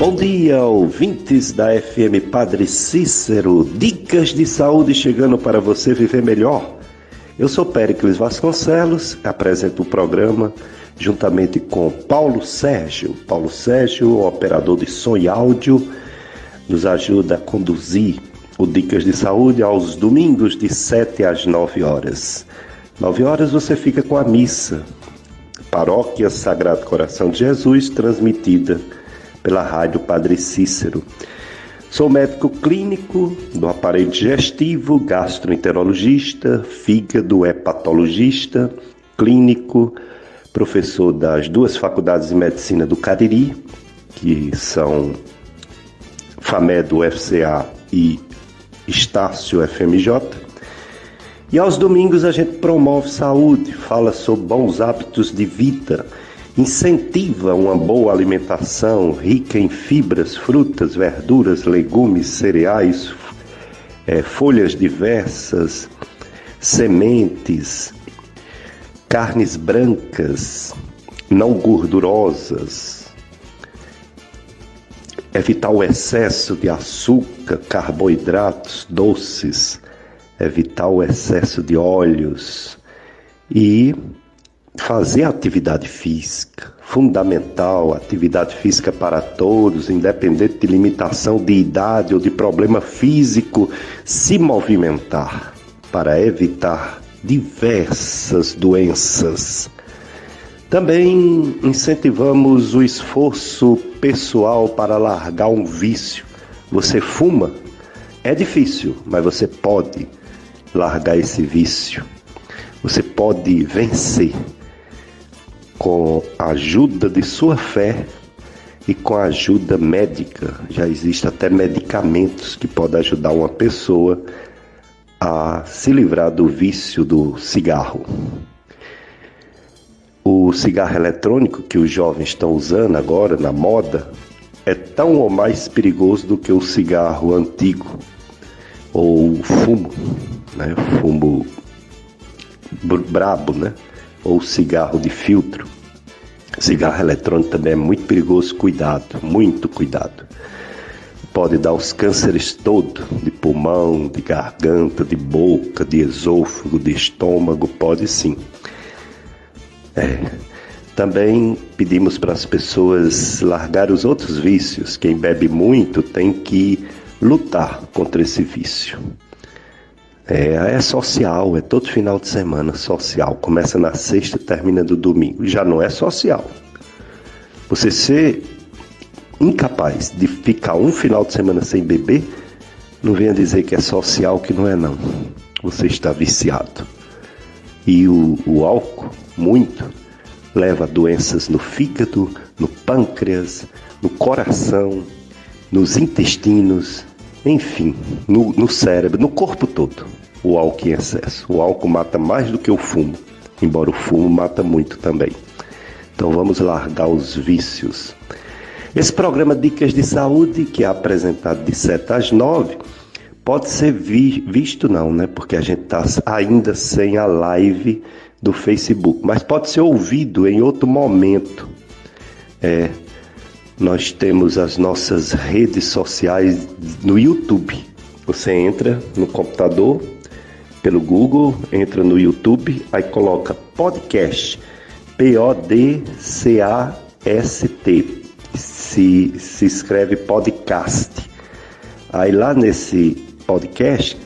Bom dia, ouvintes da FM Padre Cícero, dicas de saúde chegando para você viver melhor. Eu sou Péricles Vasconcelos, apresento o programa juntamente com Paulo Sérgio. Paulo Sérgio, operador de som e áudio, nos ajuda a conduzir o Dicas de Saúde aos domingos de 7 às 9 horas. 9 horas você fica com a missa, Paróquia Sagrado Coração de Jesus, transmitida pela Rádio Padre Cícero. Sou médico clínico do aparelho digestivo, gastroenterologista, fígado, hepatologista, clínico, professor das duas faculdades de medicina do Cariri, que são FAMED UFCA e Estácio FMJ. E aos domingos a gente promove saúde, fala sobre bons hábitos de vida, incentiva uma boa alimentação rica em fibras, frutas, verduras, legumes, cereais, folhas diversas, sementes, carnes brancas, não gordurosas, evitar o excesso de açúcar, carboidratos, doces, evitar o excesso de óleos e fazer atividade física, fundamental, atividade física para todos, independente de limitação de idade ou de problema físico, se movimentar para evitar diversas doenças. Também incentivamos o esforço pessoal para largar um vício. Você fuma? É difícil, mas você pode largar esse vício. Você pode vencer com a ajuda de sua fé e com a ajuda médica. Já existe até medicamentos que podem ajudar uma pessoa a se livrar do vício do cigarro. O cigarro eletrônico que os jovens estão usando agora na moda é tão ou mais perigoso do que o cigarro antigo ou o fumo, né? Fumo brabo, né? Ou cigarro de filtro. Cigarro eletrônico também é muito perigoso, cuidado, muito cuidado. Pode dar os cânceres todos, de pulmão, de garganta, de boca, de esôfago, de estômago, pode sim. Também pedimos para as pessoas largar os outros vícios. Quem bebe muito tem que lutar contra esse vício. É social, é todo final de semana social. Começa na sexta e termina no domingo. Já não é social. Você ser incapaz de ficar um final de semana sem beber, não venha dizer que é social, que não é não. Você está viciado. E o álcool, muito, leva a doenças no fígado, no pâncreas, no coração, nos intestinos, enfim, no cérebro, no corpo todo. O álcool em excesso. O álcool mata mais do que o fumo, embora o fumo mata muito também. Então vamos largar os vícios. Esse programa Dicas de Saúde, que é apresentado de 7 às 9, pode ser visto não, né? Porque a gente está ainda sem a live do Facebook, mas pode ser ouvido em outro momento. Nós temos as nossas redes sociais no YouTube. Você entra no computador, pelo Google, entra no YouTube, aí coloca podcast, P-O-D-C-A-S-T, se escreve podcast. Aí lá nesse podcast,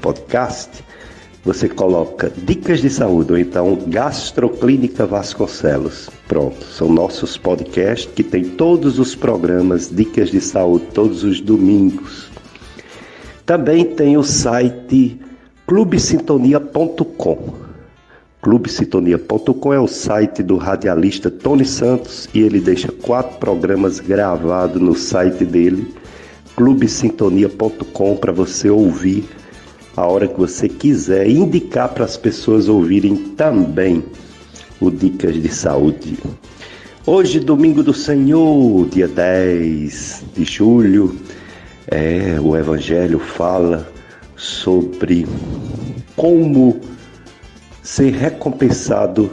você coloca Dicas de Saúde, ou então Gastroclínica Vasconcelos. Pronto, são nossos podcasts que tem todos os programas Dicas de Saúde, todos os domingos. Também tem o site clubesintonia.com. Clubesintonia.com é o site do radialista Tony Santos e ele deixa 4 programas gravados no site dele, clubesintonia.com, para você ouvir a hora que você quiser, indicar para as pessoas ouvirem também o Dicas de Saúde. Hoje, domingo do Senhor, dia 10 de julho, o Evangelho fala sobre como ser recompensado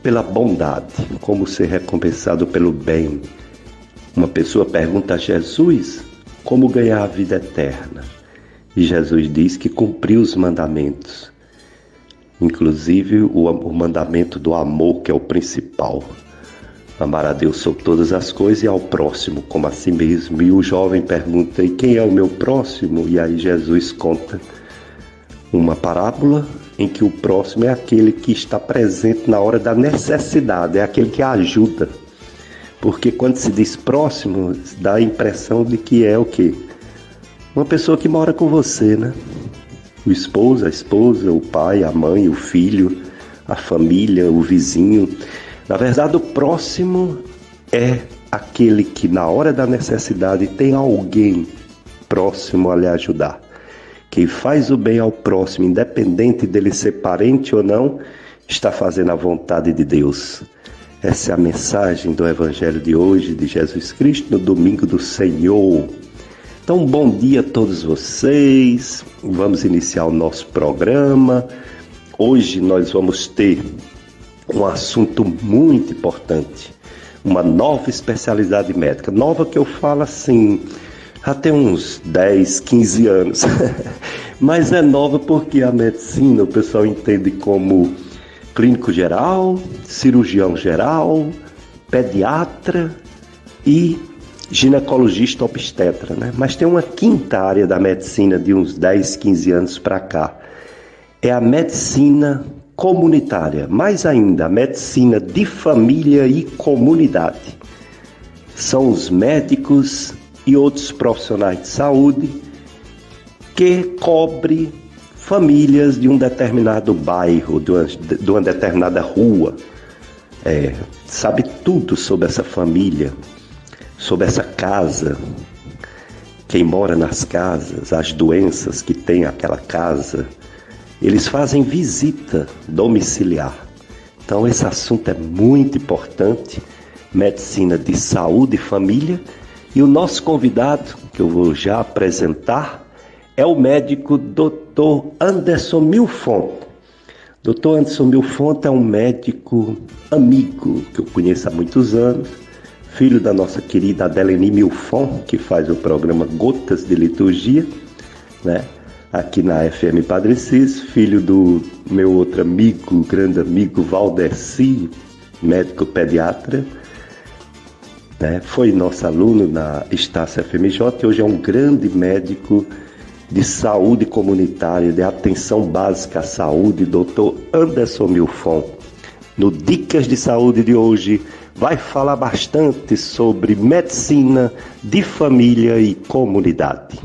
pela bondade, como ser recompensado pelo bem. Uma pessoa pergunta a Jesus como ganhar a vida eterna. E Jesus diz que cumpriu os mandamentos, inclusive o mandamento do amor, que é o principal. Amar a Deus sobre todas as coisas e ao próximo como a si mesmo. E o jovem pergunta: e quem é o meu próximo? E aí Jesus conta uma parábola em que o próximo é aquele que está presente na hora da necessidade, é aquele que ajuda. Porque quando se diz próximo, dá a impressão de que é o quê? Uma pessoa que mora com você, né? O esposo, a esposa, o pai, a mãe, o filho, a família, o vizinho. Na verdade, o próximo é aquele que na hora da necessidade tem alguém próximo a lhe ajudar. Quem faz o bem ao próximo, independente dele ser parente ou não, está fazendo a vontade de Deus. Essa é a mensagem do Evangelho de hoje, de Jesus Cristo, no Domingo do Senhor. Então, bom dia a todos vocês. Vamos iniciar o nosso programa. Hoje nós vamos ter um assunto muito importante, uma nova especialidade médica. Nova que eu falo assim, já tem uns 10, 15 anos. Mas é nova porque a medicina o pessoal entende como clínico geral, cirurgião geral, pediatra e ginecologista obstetra, né? Mas tem uma quinta área da medicina de uns 10, 15 anos para cá. É a medicina comunitária, mais ainda, a medicina de família e comunidade. São os médicos e outros profissionais de saúde que cobrem famílias de um determinado bairro, de uma determinada rua. Sabe tudo sobre essa família, sobre essa casa, quem mora nas casas, as doenças que tem aquela casa. Eles fazem visita domiciliar. Então esse assunto é muito importante, medicina de saúde e família. E o nosso convidado, que eu vou já apresentar, é o médico Dr. Anderson Milfon. Dr. Anderson Milfon é um médico amigo que eu conheço há muitos anos, filho da nossa querida Adeleni Milfon, que faz o programa Gotas de Liturgia, né? Aqui na FM Padre Cis, filho do meu outro amigo, grande amigo Valdeci, médico pediatra, né? Foi nosso aluno na Estácio FMJ e hoje é um grande médico de saúde comunitária, de atenção básica à saúde, Dr. Anderson Milfon. No Dicas de Saúde de hoje, vai falar bastante sobre medicina de família e comunidade.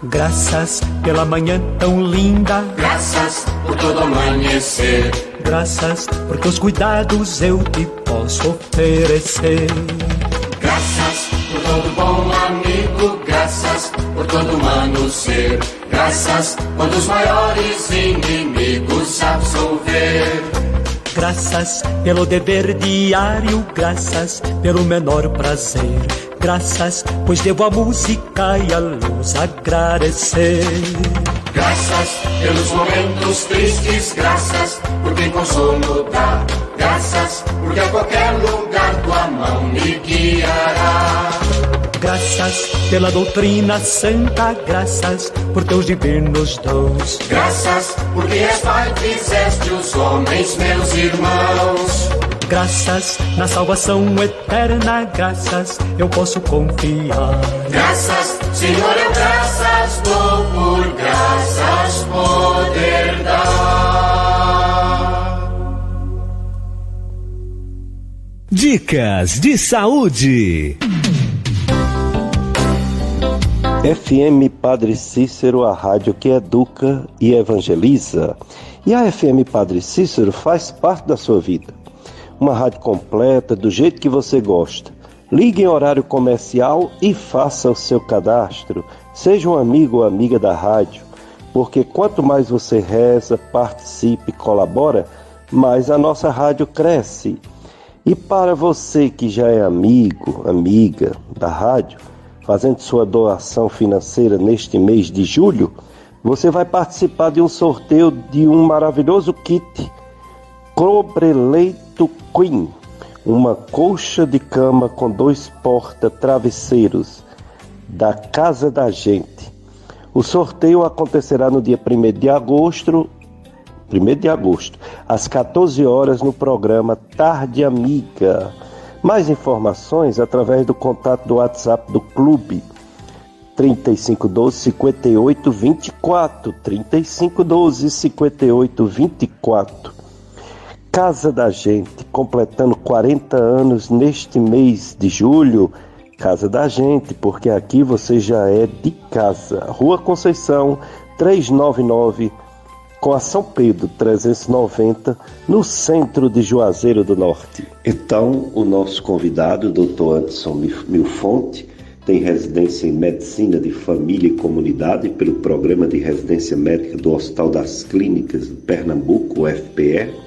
Graças pela manhã tão linda, graças por todo amanhecer, graças porque os cuidados eu te posso oferecer. Graças por todo bom amigo, graças por todo humano ser, graças quando os maiores inimigos absolver. Graças pelo dever diário, graças pelo menor prazer, graças pois devo a música e a luz agradecer. Graças pelos momentos tristes, graças por quem consolo dá, graças porque a qualquer lugar tua mão me guiará. Graças pela doutrina santa, graças por teus divinos dons, graças porque és Pai, fizeste os homens meus irmãos. Graças na salvação eterna, graças eu posso confiar. Graças, Senhor, eu graças dou, por graças poder dar. Dicas de saúde. FM Padre Cícero, a rádio que educa e evangeliza. E a FM Padre Cícero faz parte da sua vida. Uma rádio completa, do jeito que você gosta. Ligue em horário comercial e faça o seu cadastro. Seja um amigo ou amiga da rádio, porque quanto mais você reza, participe, colabora, mais a nossa rádio cresce. E para você que já é amigo, amiga da rádio, fazendo sua doação financeira neste mês de julho, você vai participar de um sorteio de um maravilhoso kit Cobreleito Queen. uma colcha de cama com 2 porta-travesseiros da Casa da Gente. O sorteio acontecerá no dia 1º de agosto, às 14 horas no programa Tarde Amiga. Mais informações através do contato do WhatsApp do clube 3512-5824, 3512-5824. Casa da Gente, completando 40 anos neste mês de julho. Casa da Gente, porque aqui você já é de casa. Rua Conceição, 399, com a São Pedro 390, no centro de Juazeiro do Norte. Então, o nosso convidado, o Dr. Anderson Milfonte, tem residência em Medicina de Família e Comunidade pelo Programa de Residência Médica do Hospital das Clínicas de Pernambuco, UFPE.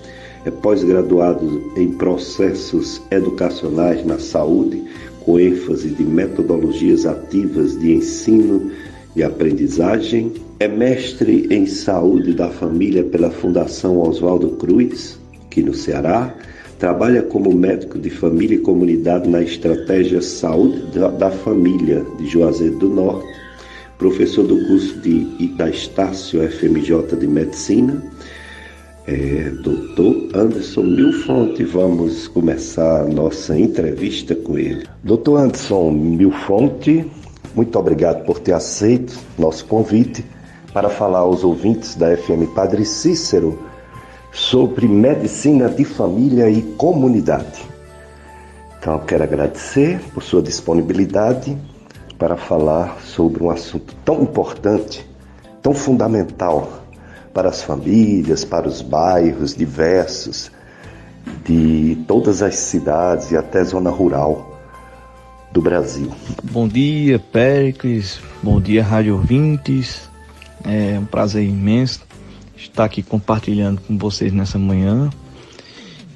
É pós-graduado em Processos Educacionais na Saúde, com ênfase de metodologias ativas de ensino e aprendizagem. É mestre em Saúde da Família pela Fundação Oswaldo Cruz, aqui no Ceará. Trabalha como médico de família e comunidade na estratégia Saúde da Família de Juazeiro do Norte. Professor do curso da Estácio FMJ de Medicina. Dr. Anderson Milfonte, vamos começar a nossa entrevista com ele. Dr. Anderson Milfonte, muito obrigado por ter aceito nosso convite para falar aos ouvintes da FM Padre Cícero sobre medicina de família e comunidade. Então, eu quero agradecer por sua disponibilidade para falar sobre um assunto tão importante, tão fundamental para as famílias, para os bairros diversos de todas as cidades e até zona rural do Brasil. Bom dia, Péricles. Bom dia, rádio ouvintes. É um prazer imenso estar aqui compartilhando com vocês nessa manhã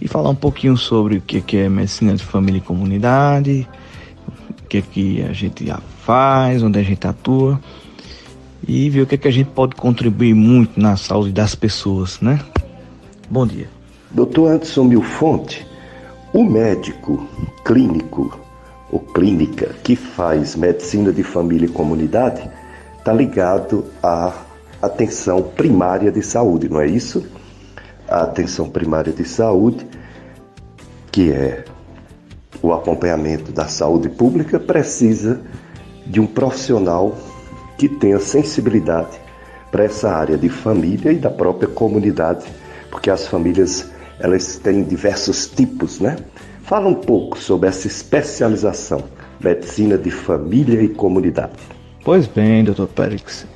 e falar um pouquinho sobre o que é medicina de família e comunidade, o que a gente já faz, onde a gente atua, e ver o que a gente pode contribuir muito na saúde das pessoas, né? Bom dia. Dr. Anderson Milfonte, o médico clínico ou clínica que faz medicina de família e comunidade está ligado à atenção primária de saúde, não é isso? A atenção primária de saúde, que é o acompanhamento da saúde pública, precisa de um profissional que tenha sensibilidade para essa área de família e da própria comunidade, porque as famílias elas têm diversos tipos, né? Fala um pouco sobre essa especialização, medicina de família e comunidade. Pois bem, Dr. Périx,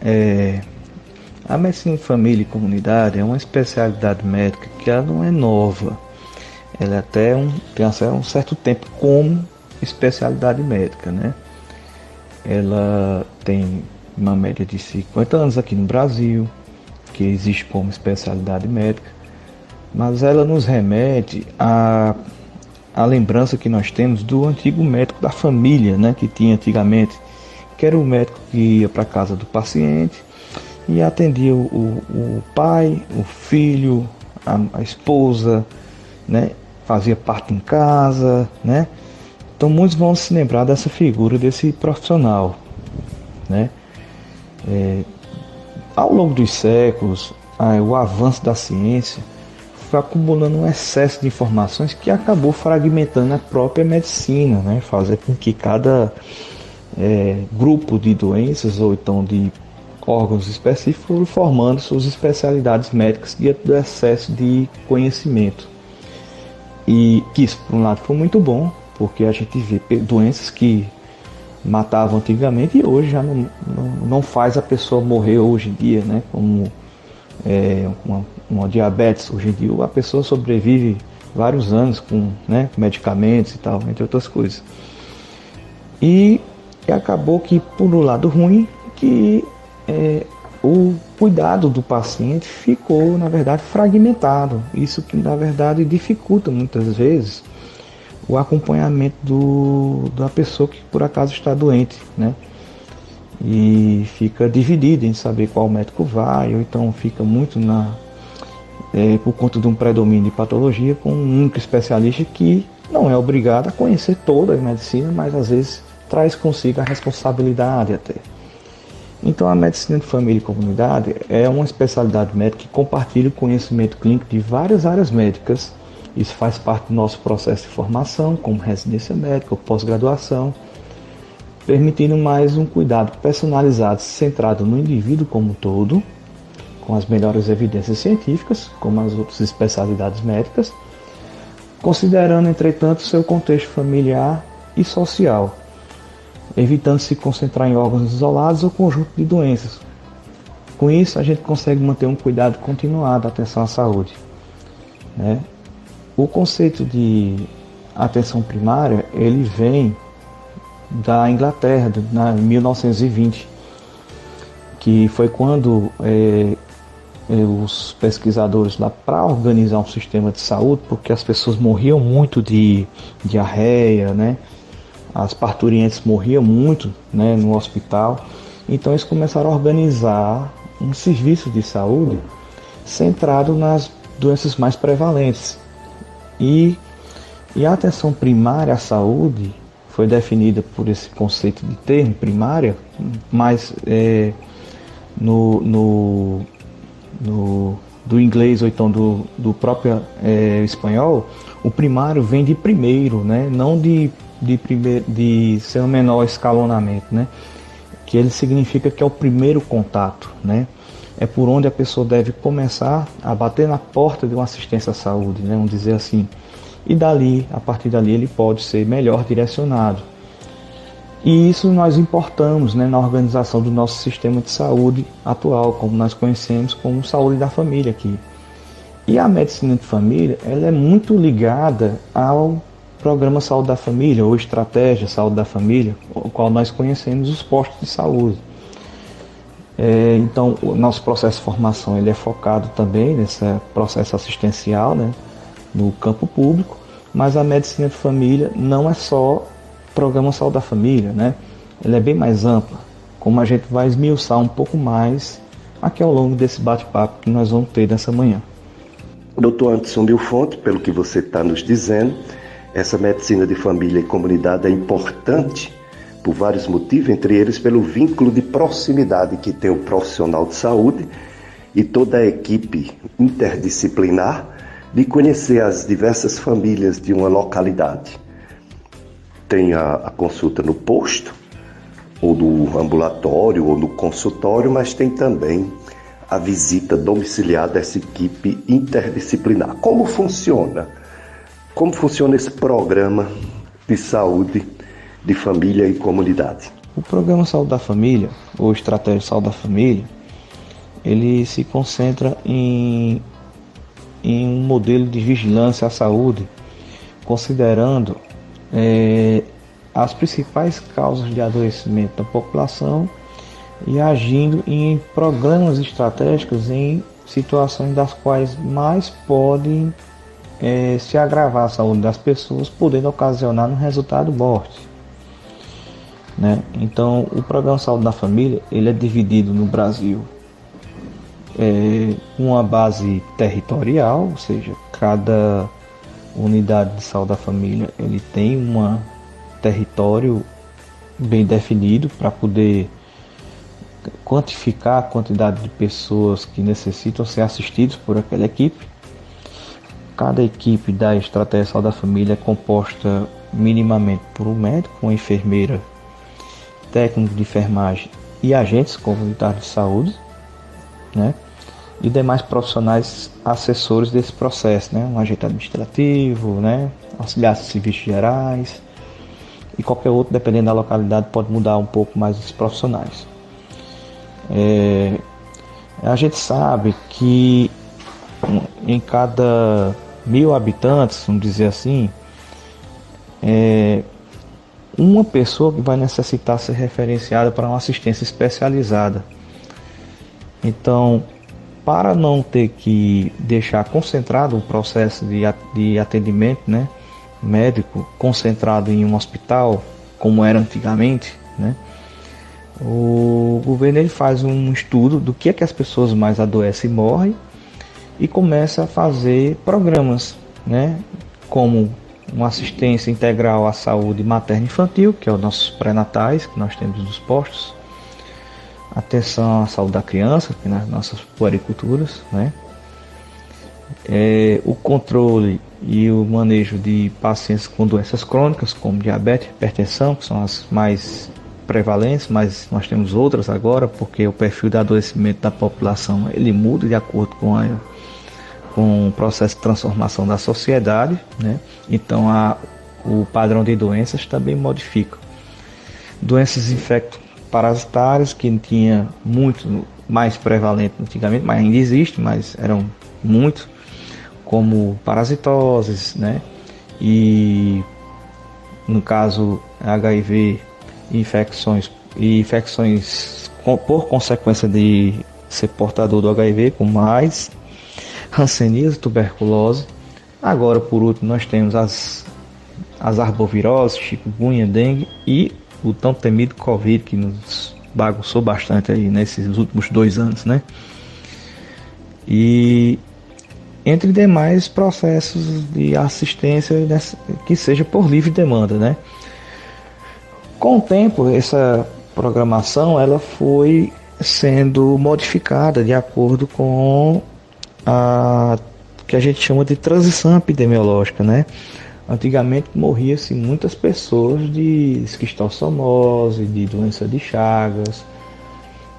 a medicina de família e comunidade é uma especialidade médica que ela não é nova, ela até tem um certo tempo como especialidade médica, né? Ela tem uma média de 50 anos aqui no Brasil, que existe como especialidade médica, mas ela nos remete à lembrança que nós temos do antigo médico da família, né, que tinha antigamente, que era o médico que ia para a casa do paciente e atendia o pai, o filho, a esposa, né, fazia parte em casa, né? Então muitos vão se lembrar dessa figura, desse profissional, né? Ao longo dos séculos, o avanço da ciência foi acumulando um excesso de informações que acabou fragmentando a própria medicina, né? Fazer com que cada grupo de doenças ou então de órgãos específicos foram formando suas especialidades médicas diante do excesso de conhecimento. E que isso, por um lado, foi muito bom, porque a gente vê doenças que matavam antigamente e hoje já não faz a pessoa morrer hoje em dia, né? Como uma diabetes, hoje em dia a pessoa sobrevive vários anos com, né, medicamentos e tal, entre outras coisas. E acabou que, por um lado ruim, que o cuidado do paciente ficou, na verdade, fragmentado. Isso que, na verdade, dificulta muitas vezes o acompanhamento da pessoa que por acaso está doente, né? E fica dividido em saber qual médico vai, ou então fica muito por conta de um predomínio de patologia com um único especialista que não é obrigado a conhecer toda a medicina, mas às vezes traz consigo a responsabilidade até. Então a medicina de família e comunidade é uma especialidade médica que compartilha o conhecimento clínico de várias áreas médicas. Isso faz parte do nosso processo de formação, como residência médica ou pós-graduação, permitindo mais um cuidado personalizado, centrado no indivíduo como um todo, com as melhores evidências científicas, como as outras especialidades médicas, considerando, entretanto, seu contexto familiar e social, evitando se concentrar em órgãos isolados ou conjunto de doenças. Com isso, a gente consegue manter um cuidado continuado da atenção à saúde, né? O conceito de atenção primária, ele vem da Inglaterra, em 1920, que foi quando os pesquisadores lá, para organizar um sistema de saúde, porque as pessoas morriam muito de diarreia, né? As parturientes morriam muito, né, no hospital, então eles começaram a organizar um serviço de saúde centrado nas doenças mais prevalentes. E a atenção primária à saúde foi definida por esse conceito de termo primária, mas do inglês ou então do próprio espanhol, o primário vem de primeiro, né? Não de ser um menor escalonamento, né? Que ele significa que é o primeiro contato, né? É por onde a pessoa deve começar a bater na porta de uma assistência à saúde, né? Vamos dizer assim. E dali, a partir dali, ele pode ser melhor direcionado. E isso nós importamos, né, na organização do nosso sistema de saúde atual, como nós conhecemos como saúde da família aqui. E a medicina de família, ela é muito ligada ao programa Saúde da Família, ou Estratégia Saúde da Família, o qual nós conhecemos os postos de saúde. Então, o nosso processo de formação ele é focado também nesse processo assistencial, né, no campo público, mas a medicina de família não é só programa Saúde da Família, né? Ela é bem mais ampla, como a gente vai esmiuçar um pouco mais aqui ao longo desse bate-papo que nós vamos ter nessa manhã. Dr. Anderson Milfonte, pelo que você está nos dizendo, essa medicina de família e comunidade é importante por vários motivos, entre eles pelo vínculo de proximidade que tem o profissional de saúde e toda a equipe interdisciplinar de conhecer as diversas famílias de uma localidade. Tem a consulta no posto, ou no ambulatório, ou no consultório, mas tem também a visita domiciliar dessa equipe interdisciplinar. Como funciona? Como funciona esse programa de saúde de família e comunidade? O programa Saúde da Família, ou Estratégia Saúde da Família, ele se concentra em um modelo de vigilância à saúde, considerando as principais causas de adoecimento da população e agindo em programas estratégicos em situações das quais mais podem se agravar a saúde das pessoas, podendo ocasionar no resultado morte, né? Então, o programa Saúde da Família ele é dividido no Brasil uma base territorial, ou seja, cada unidade de saúde da família ele tem um território bem definido para poder quantificar a quantidade de pessoas que necessitam ser assistidas por aquela equipe. Cada equipe da Estratégia Saúde da Família é composta minimamente por um médico, uma enfermeira, técnico de enfermagem e agentes comunitários de saúde, né? E demais profissionais assessores desse processo, né? Um agente administrativo, né? Auxiliares de serviços gerais e qualquer outro, dependendo da localidade, pode mudar um pouco mais os profissionais. A gente sabe que em cada 1.000 habitantes, vamos dizer assim, uma pessoa que vai necessitar ser referenciada para uma assistência especializada. Então, para não ter que deixar concentrado o processo de atendimento, né, médico, concentrado em um hospital, como era antigamente, né, o governo ele faz um estudo do que é que as pessoas mais adoecem e morrem e começa a fazer programas, né, como uma assistência integral à saúde materna e infantil, que é os nossos pré-natais, que nós temos nos postos, atenção à saúde da criança, que nas nossas puericulturas, né? O controle e o manejo de pacientes com doenças crônicas, como diabetes e hipertensão, que são as mais prevalentes, mas nós temos outras agora, porque o perfil de adoecimento da população ele muda de acordo com o processo de transformação da sociedade, né? Então o padrão de doenças também modifica. Doenças infecto-parasitárias, que tinha muito mais prevalente antigamente, mas ainda existe, mas eram muitos, como parasitoses, né? E no caso HIV, infecções por consequência de ser portador do HIV, como AIDS, hanseníase, tuberculose. Agora, por último, nós temos as arboviroses, chikungunya, dengue e o tão temido Covid, que nos bagunçou bastante aí nesses últimos 2 anos, né? E entre demais processos de assistência que seja por livre demanda, né? Com o tempo, essa programação ela foi sendo modificada de acordo com a que a gente chama de transição epidemiológica, né? Antigamente morria-se muitas pessoas de esquistossomose, de doença de Chagas,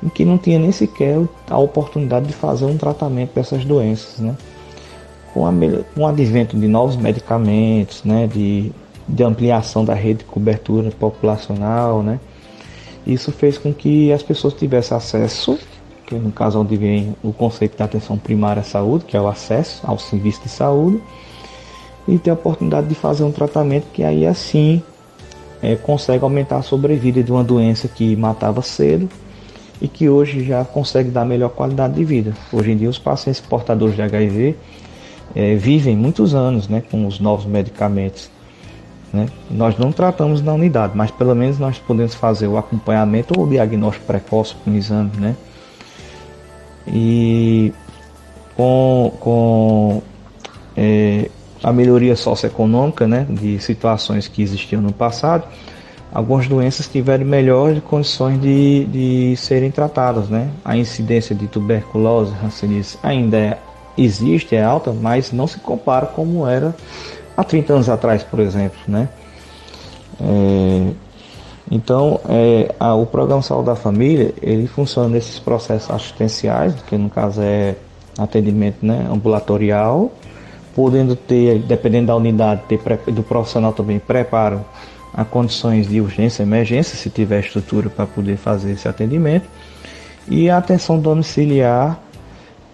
em que não tinha nem sequer a oportunidade de fazer um tratamento dessas doenças, né? Com o advento de novos medicamentos, né? De ampliação da rede de cobertura populacional, né? Isso fez com que as pessoas tivessem acesso, que no caso onde vem o conceito da atenção primária à saúde, que é o acesso ao serviço de saúde, e ter a oportunidade de fazer um tratamento que aí assim consegue aumentar a sobrevida de uma doença que matava cedo e que hoje já consegue dar melhor qualidade de vida. Hoje em dia os pacientes portadores de HIV vivem muitos anos, né, com os novos medicamentos, né? Nós não tratamos na unidade, mas pelo menos nós podemos fazer o acompanhamento ou o diagnóstico precoce com o exame, né? E com a melhoria socioeconômica, né, de situações que existiam no passado, algumas doenças tiveram melhores condições de serem tratadas, né? A incidência de tuberculose, hanseníase ainda existe, é alta, mas não se compara como era há 30 anos atrás, por exemplo, né? Então, o Programa Saúde da Família, ele funciona nesses processos assistenciais, que no caso é atendimento, né, ambulatorial, podendo ter, dependendo da unidade, do profissional também preparo a condições de urgência e emergência, se tiver estrutura para poder fazer esse atendimento, e a atenção domiciliar,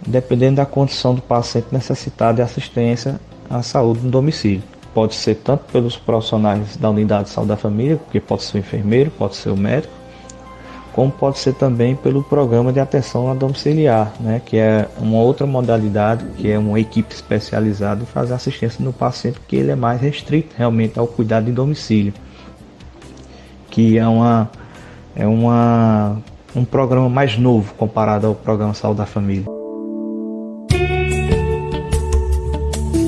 dependendo da condição do paciente necessitado de assistência à saúde no domicílio. Pode ser tanto pelos profissionais da unidade de saúde da família, porque pode ser o enfermeiro, pode ser o médico, como pode ser também pelo programa de atenção domiciliar, né, que é uma outra modalidade, que é uma equipe especializada em fazer assistência no paciente, que ele é mais restrito realmente ao cuidado de domicílio, que é um programa mais novo comparado ao Programa Saúde da Família.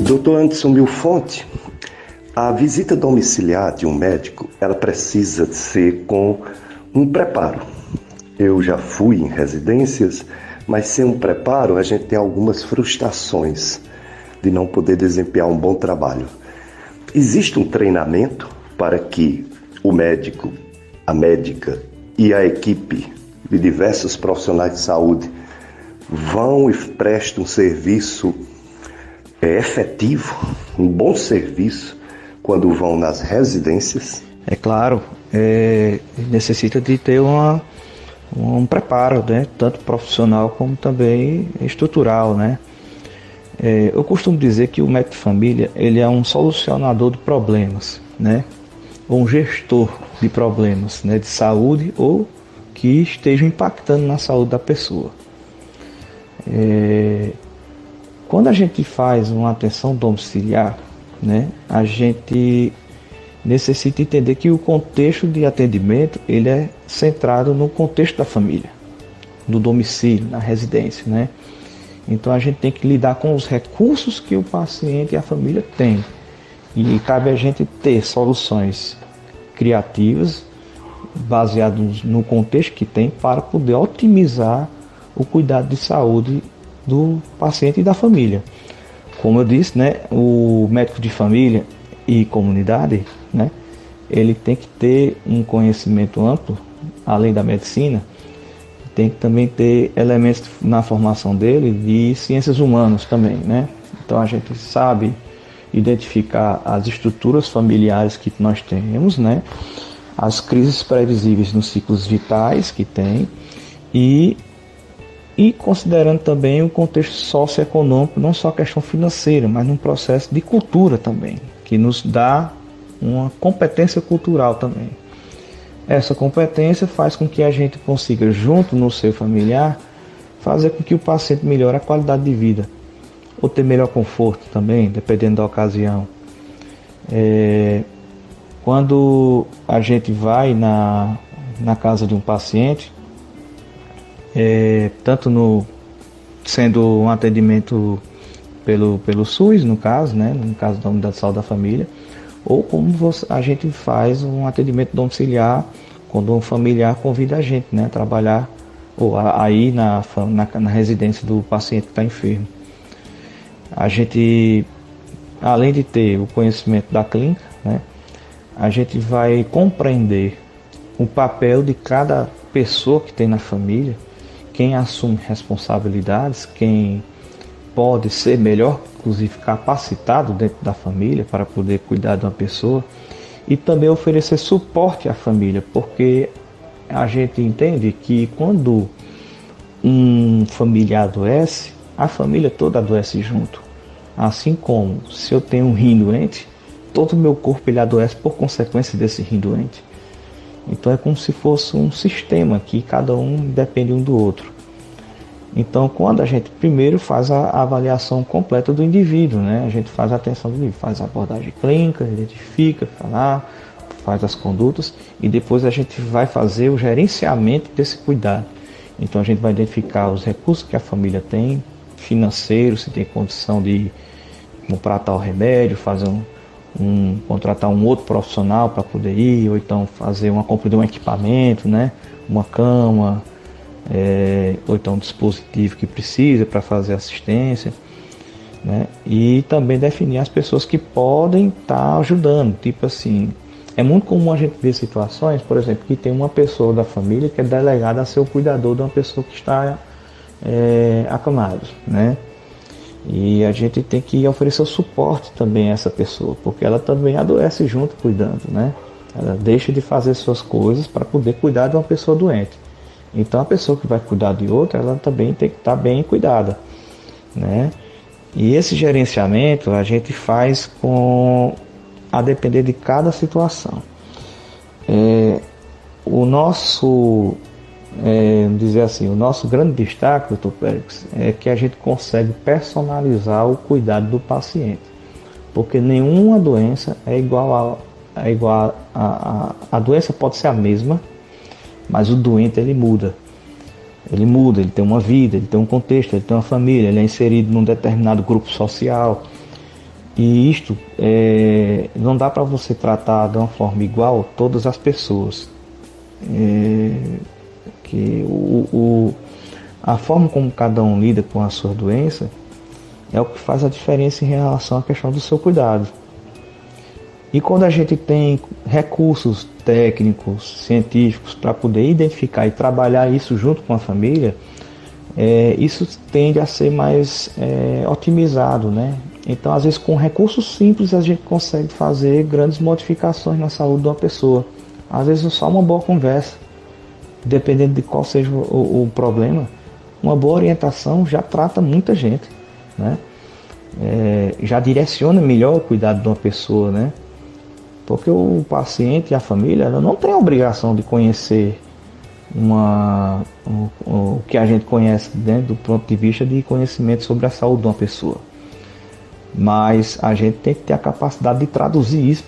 Dr. Anderson Milfonte, a visita domiciliar de um médico, ela precisa ser com um preparo. Eu já fui em residências, mas sem um preparo a gente tem algumas frustrações de não poder desempenhar um bom trabalho. Existe um treinamento para que o médico, a médica e a equipe de diversos profissionais de saúde vão e prestem um serviço efetivo, um bom serviço, quando vão nas residências? É claro, necessita de ter um preparo, né, tanto profissional como também estrutural, né? Eu costumo dizer que o médico de família ele é um solucionador de problemas, né? Ou um gestor de problemas, né, de saúde ou que estejam impactando na saúde da pessoa. Quando a gente faz uma atenção domiciliar, né, a gente necessita entender que o contexto de atendimento ele é centrado no contexto da família, no domicílio, na residência, né? Então a gente tem que lidar com os recursos que o paciente e a família têm E cabe a gente ter soluções criativas, baseadas no contexto que tem, para poder otimizar o cuidado de saúde do paciente e da família. Como eu disse, né, o médico de família e comunidade, né, ele tem que ter um conhecimento amplo, além da medicina, tem que também ter elementos na formação dele de ciências humanas também, né? Então a gente sabe identificar as estruturas familiares que nós temos, né? As crises previsíveis nos ciclos vitais que tem e considerando também o contexto socioeconômico, não só a questão financeira, mas num processo de cultura também, que nos dá uma competência cultural também. Essa competência faz com que a gente consiga, junto no seio familiar, fazer com que o paciente melhore a qualidade de vida, ou ter melhor conforto também, dependendo da ocasião. Quando a gente vai na casa de um paciente, tanto sendo um atendimento pelo SUS, no caso da Unidade de Saúde da Família, ou como a gente faz um atendimento domiciliar, quando um familiar convida a gente, né, a trabalhar ou aí na residência do paciente que está enfermo. A gente, além de ter o conhecimento da clínica, né, a gente vai compreender o papel de cada pessoa que tem na família, quem assume responsabilidades, quem pode ser melhor, inclusive capacitado dentro da família para poder cuidar de uma pessoa, e também oferecer suporte à família, porque a gente entende que quando um familiar adoece, a família toda adoece junto. Assim como se eu tenho um rim doente, todo o meu corpo ele adoece por consequência desse rim doente. Então é como se fosse um sistema que cada um depende um do outro. Então, quando a gente primeiro faz a avaliação completa do indivíduo, né? A gente faz a atenção do indivíduo, faz a abordagem clínica, identifica, faz as condutas e depois a gente vai fazer o gerenciamento desse cuidado. Então, a gente vai identificar os recursos que a família tem, financeiros, se tem condição de comprar tal remédio, fazer contratar um outro profissional para poder ir, ou então fazer uma compra de um equipamento, né? Uma cama, ou então um dispositivo que precisa para fazer assistência, né? E também definir as pessoas que podem estar ajudando. Tipo assim, é muito comum a gente ver situações, por exemplo, que tem uma pessoa da família que é delegada a ser o cuidador de uma pessoa que está acamada, né? E a gente tem que oferecer o suporte também a essa pessoa, porque ela também adoece junto cuidando, né? Ela deixa de fazer suas coisas para poder cuidar de uma pessoa doente. Então a pessoa que vai cuidar de outra, ela também tem que estar bem cuidada, né? E esse gerenciamento a gente faz a depender de cada situação. O nosso grande destaque, Dr. Pérez, é que a gente consegue personalizar o cuidado do paciente, porque nenhuma doença é igual a doença pode ser a mesma, mas o doente ele muda, ele tem uma vida, ele tem um contexto, ele tem uma família, ele é inserido num determinado grupo social, e isto não dá para você tratar de uma forma igual todas as pessoas. Que a forma como cada um lida com a sua doença é o que faz a diferença em relação à questão do seu cuidado. E quando a gente tem recursos técnicos, científicos para poder identificar e trabalhar isso junto com a família, isso tende a ser mais otimizado, né? Então, às vezes, com recursos simples, a gente consegue fazer grandes modificações na saúde de uma pessoa. Às vezes, só uma boa conversa, dependendo de qual seja o problema, uma boa orientação já trata muita gente, né? Já direciona melhor o cuidado de uma pessoa, né? Porque o paciente e a família ela não tem a obrigação de conhecer o que a gente conhece dentro do ponto de vista de conhecimento sobre a saúde de uma pessoa. Mas a gente tem que ter a capacidade de traduzir isso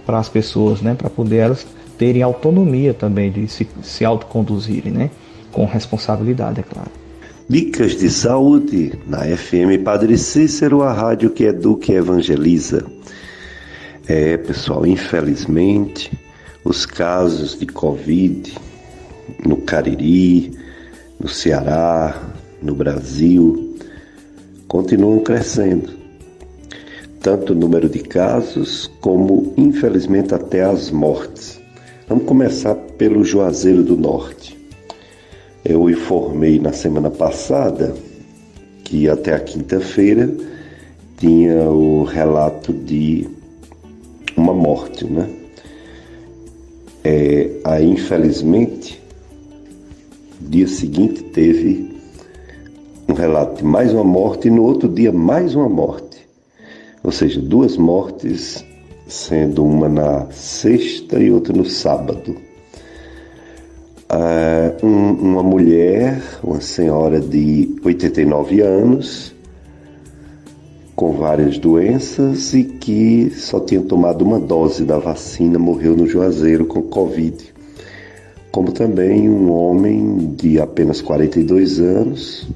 para as pessoas, né? Para poder elas terem autonomia também de se autoconduzirem, né? Com responsabilidade, é claro. Dicas de saúde na FM Padre Cícero, a rádio que educa e evangeliza. Pessoal, infelizmente, os casos de Covid no Cariri, no Ceará, no Brasil, continuam crescendo. Tanto o número de casos, como, infelizmente, até as mortes. Vamos começar pelo Juazeiro do Norte. Eu informei na semana passada que até a quinta-feira tinha o relato de uma morte, né? Aí, infelizmente, no dia seguinte teve um relato de mais uma morte e no outro dia mais uma morte. Ou seja, 2 mortes, sendo uma na sexta e outra no sábado. Uma mulher, uma senhora de 89 anos, com várias doenças e que só tinha tomado uma dose da vacina, morreu no Juazeiro com Covid. Como também um homem de apenas 42 anos,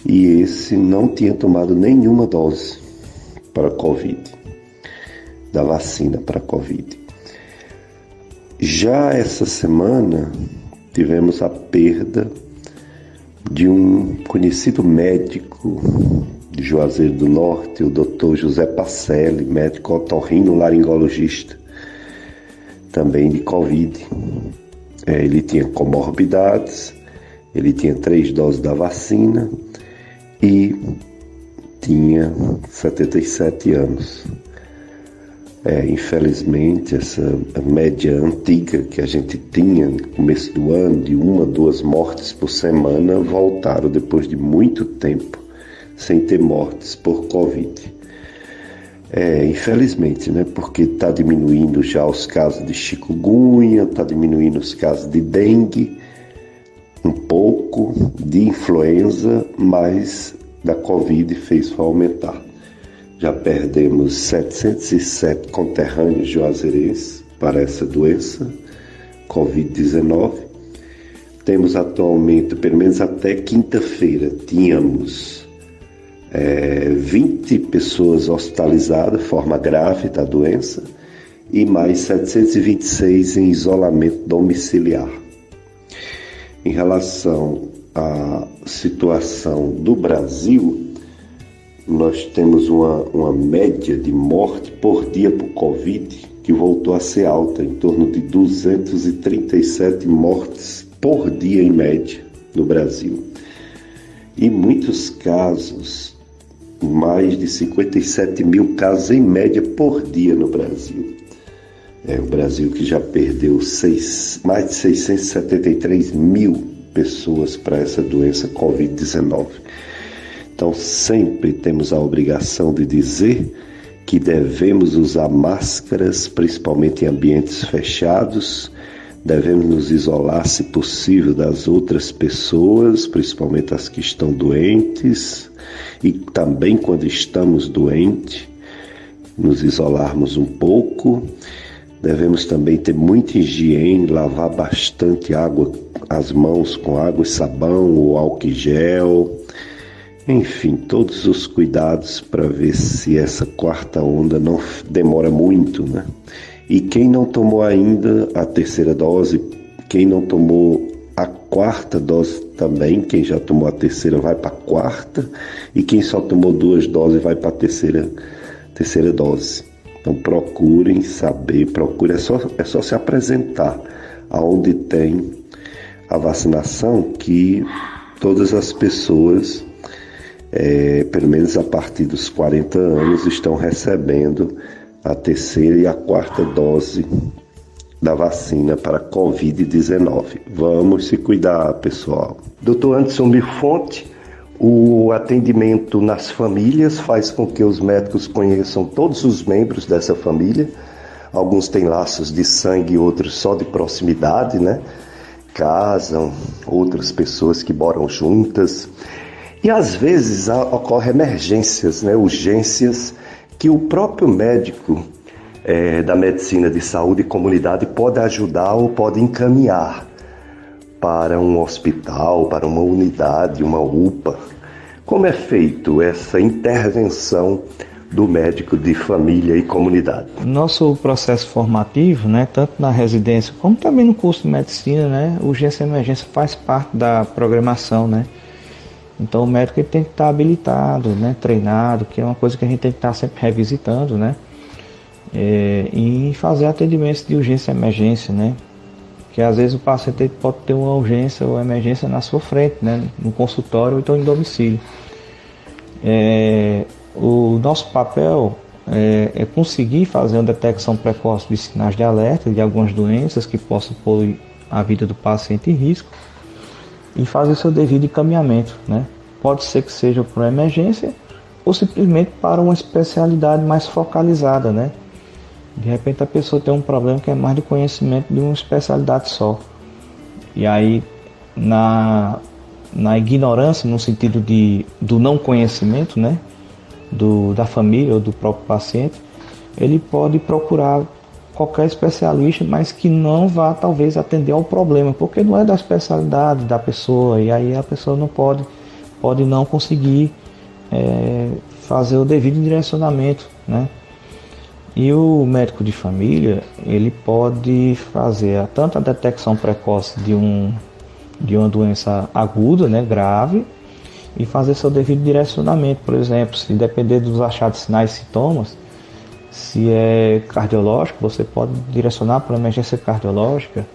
e esse não tinha tomado nenhuma dose para Covid, da vacina para Covid. Já essa semana tivemos a perda de um conhecido médico de Juazeiro do Norte, o Dr. José Pacelli, médico otorrinolaringologista, também de Covid. Ele tinha comorbidades, ele tinha 3 doses da vacina e tinha 77 anos. Infelizmente, essa média antiga que a gente tinha no começo do ano, de 1 a 2 mortes por semana, voltaram depois de muito tempo sem ter mortes por Covid. Infelizmente, né? Porque está diminuindo já os casos de chikungunya, está diminuindo os casos de dengue, um pouco de influenza, mas da Covid fez só aumentar. Já perdemos 707 conterrâneos juazeirenses para essa doença, Covid-19. Temos atualmente, pelo menos até quinta-feira, tínhamos 20 pessoas hospitalizadas, forma grave da doença, e mais 726 em isolamento domiciliar. Em relação à situação do Brasil, nós temos uma média de morte por dia por Covid que voltou a ser alta, em torno de 237 mortes por dia em média no Brasil. Em muitos casos, mais de 57 mil casos em média por dia no Brasil. O Brasil que já perdeu mais de 673 mil pessoas para essa doença Covid-19. Então, sempre temos a obrigação de dizer que devemos usar máscaras, principalmente em ambientes fechados, devemos nos isolar, se possível, das outras pessoas, principalmente as que estão doentes, e também quando estamos doentes, nos isolarmos um pouco. Devemos também ter muita higiene, lavar bastante as mãos com água e sabão ou álcool em gel. Enfim, todos os cuidados para ver se essa 4ª onda não demora muito, né? E quem não tomou ainda a 3ª dose, quem não tomou a 4ª dose também, quem já tomou a 3ª vai para a 4ª, e quem só tomou 2 doses vai para a terceira dose. Então procurem saber, é só se apresentar aonde tem a vacinação, que todas as pessoas, pelo menos a partir dos 40 anos, estão recebendo a 3ª e a 4ª dose da vacina para Covid-19. Vamos se cuidar, pessoal. Dr. Anderson Mirfonte, o atendimento nas famílias faz com que os médicos conheçam todos os membros dessa família. Alguns têm laços de sangue, outros só de proximidade, né? Casam, outras pessoas que moram juntas. E às vezes ocorrem emergências, né? Urgências, que o próprio médico da medicina de saúde e comunidade pode ajudar ou pode encaminhar para um hospital, para uma unidade, uma UPA. Como é feito essa intervenção do médico de família e comunidade. Nosso processo formativo, né, tanto na residência como também no curso de medicina, né, urgência e emergência faz parte da programação, né? Então o médico ele tem que estar habilitado, né, treinado, que é uma coisa que a gente tem que estar sempre revisitando, né? E fazer atendimentos de urgência e emergência, né? Que às vezes o paciente pode ter uma urgência ou emergência na sua frente, né? No consultório ou então em domicílio. O nosso papel é conseguir fazer uma detecção precoce de sinais de alerta de algumas doenças que possam pôr a vida do paciente em risco e fazer seu devido encaminhamento, né? Pode ser que seja para uma emergência ou simplesmente para uma especialidade mais focalizada, né? De repente a pessoa tem um problema que é mais de conhecimento de uma especialidade só. E aí, na ignorância, no sentido do não conhecimento, né, da família ou do próprio paciente, ele pode procurar qualquer especialista, mas que não vá talvez atender ao problema, porque não é da especialidade da pessoa, e aí a pessoa não pode não conseguir fazer o devido direcionamento, né? E o médico de família, ele pode fazer tanto a detecção precoce de uma doença aguda, né, grave, e fazer seu devido direcionamento. Por exemplo, se depender dos achados sinais e sintomas, se é cardiológico, você pode direcionar para emergência cardiológica,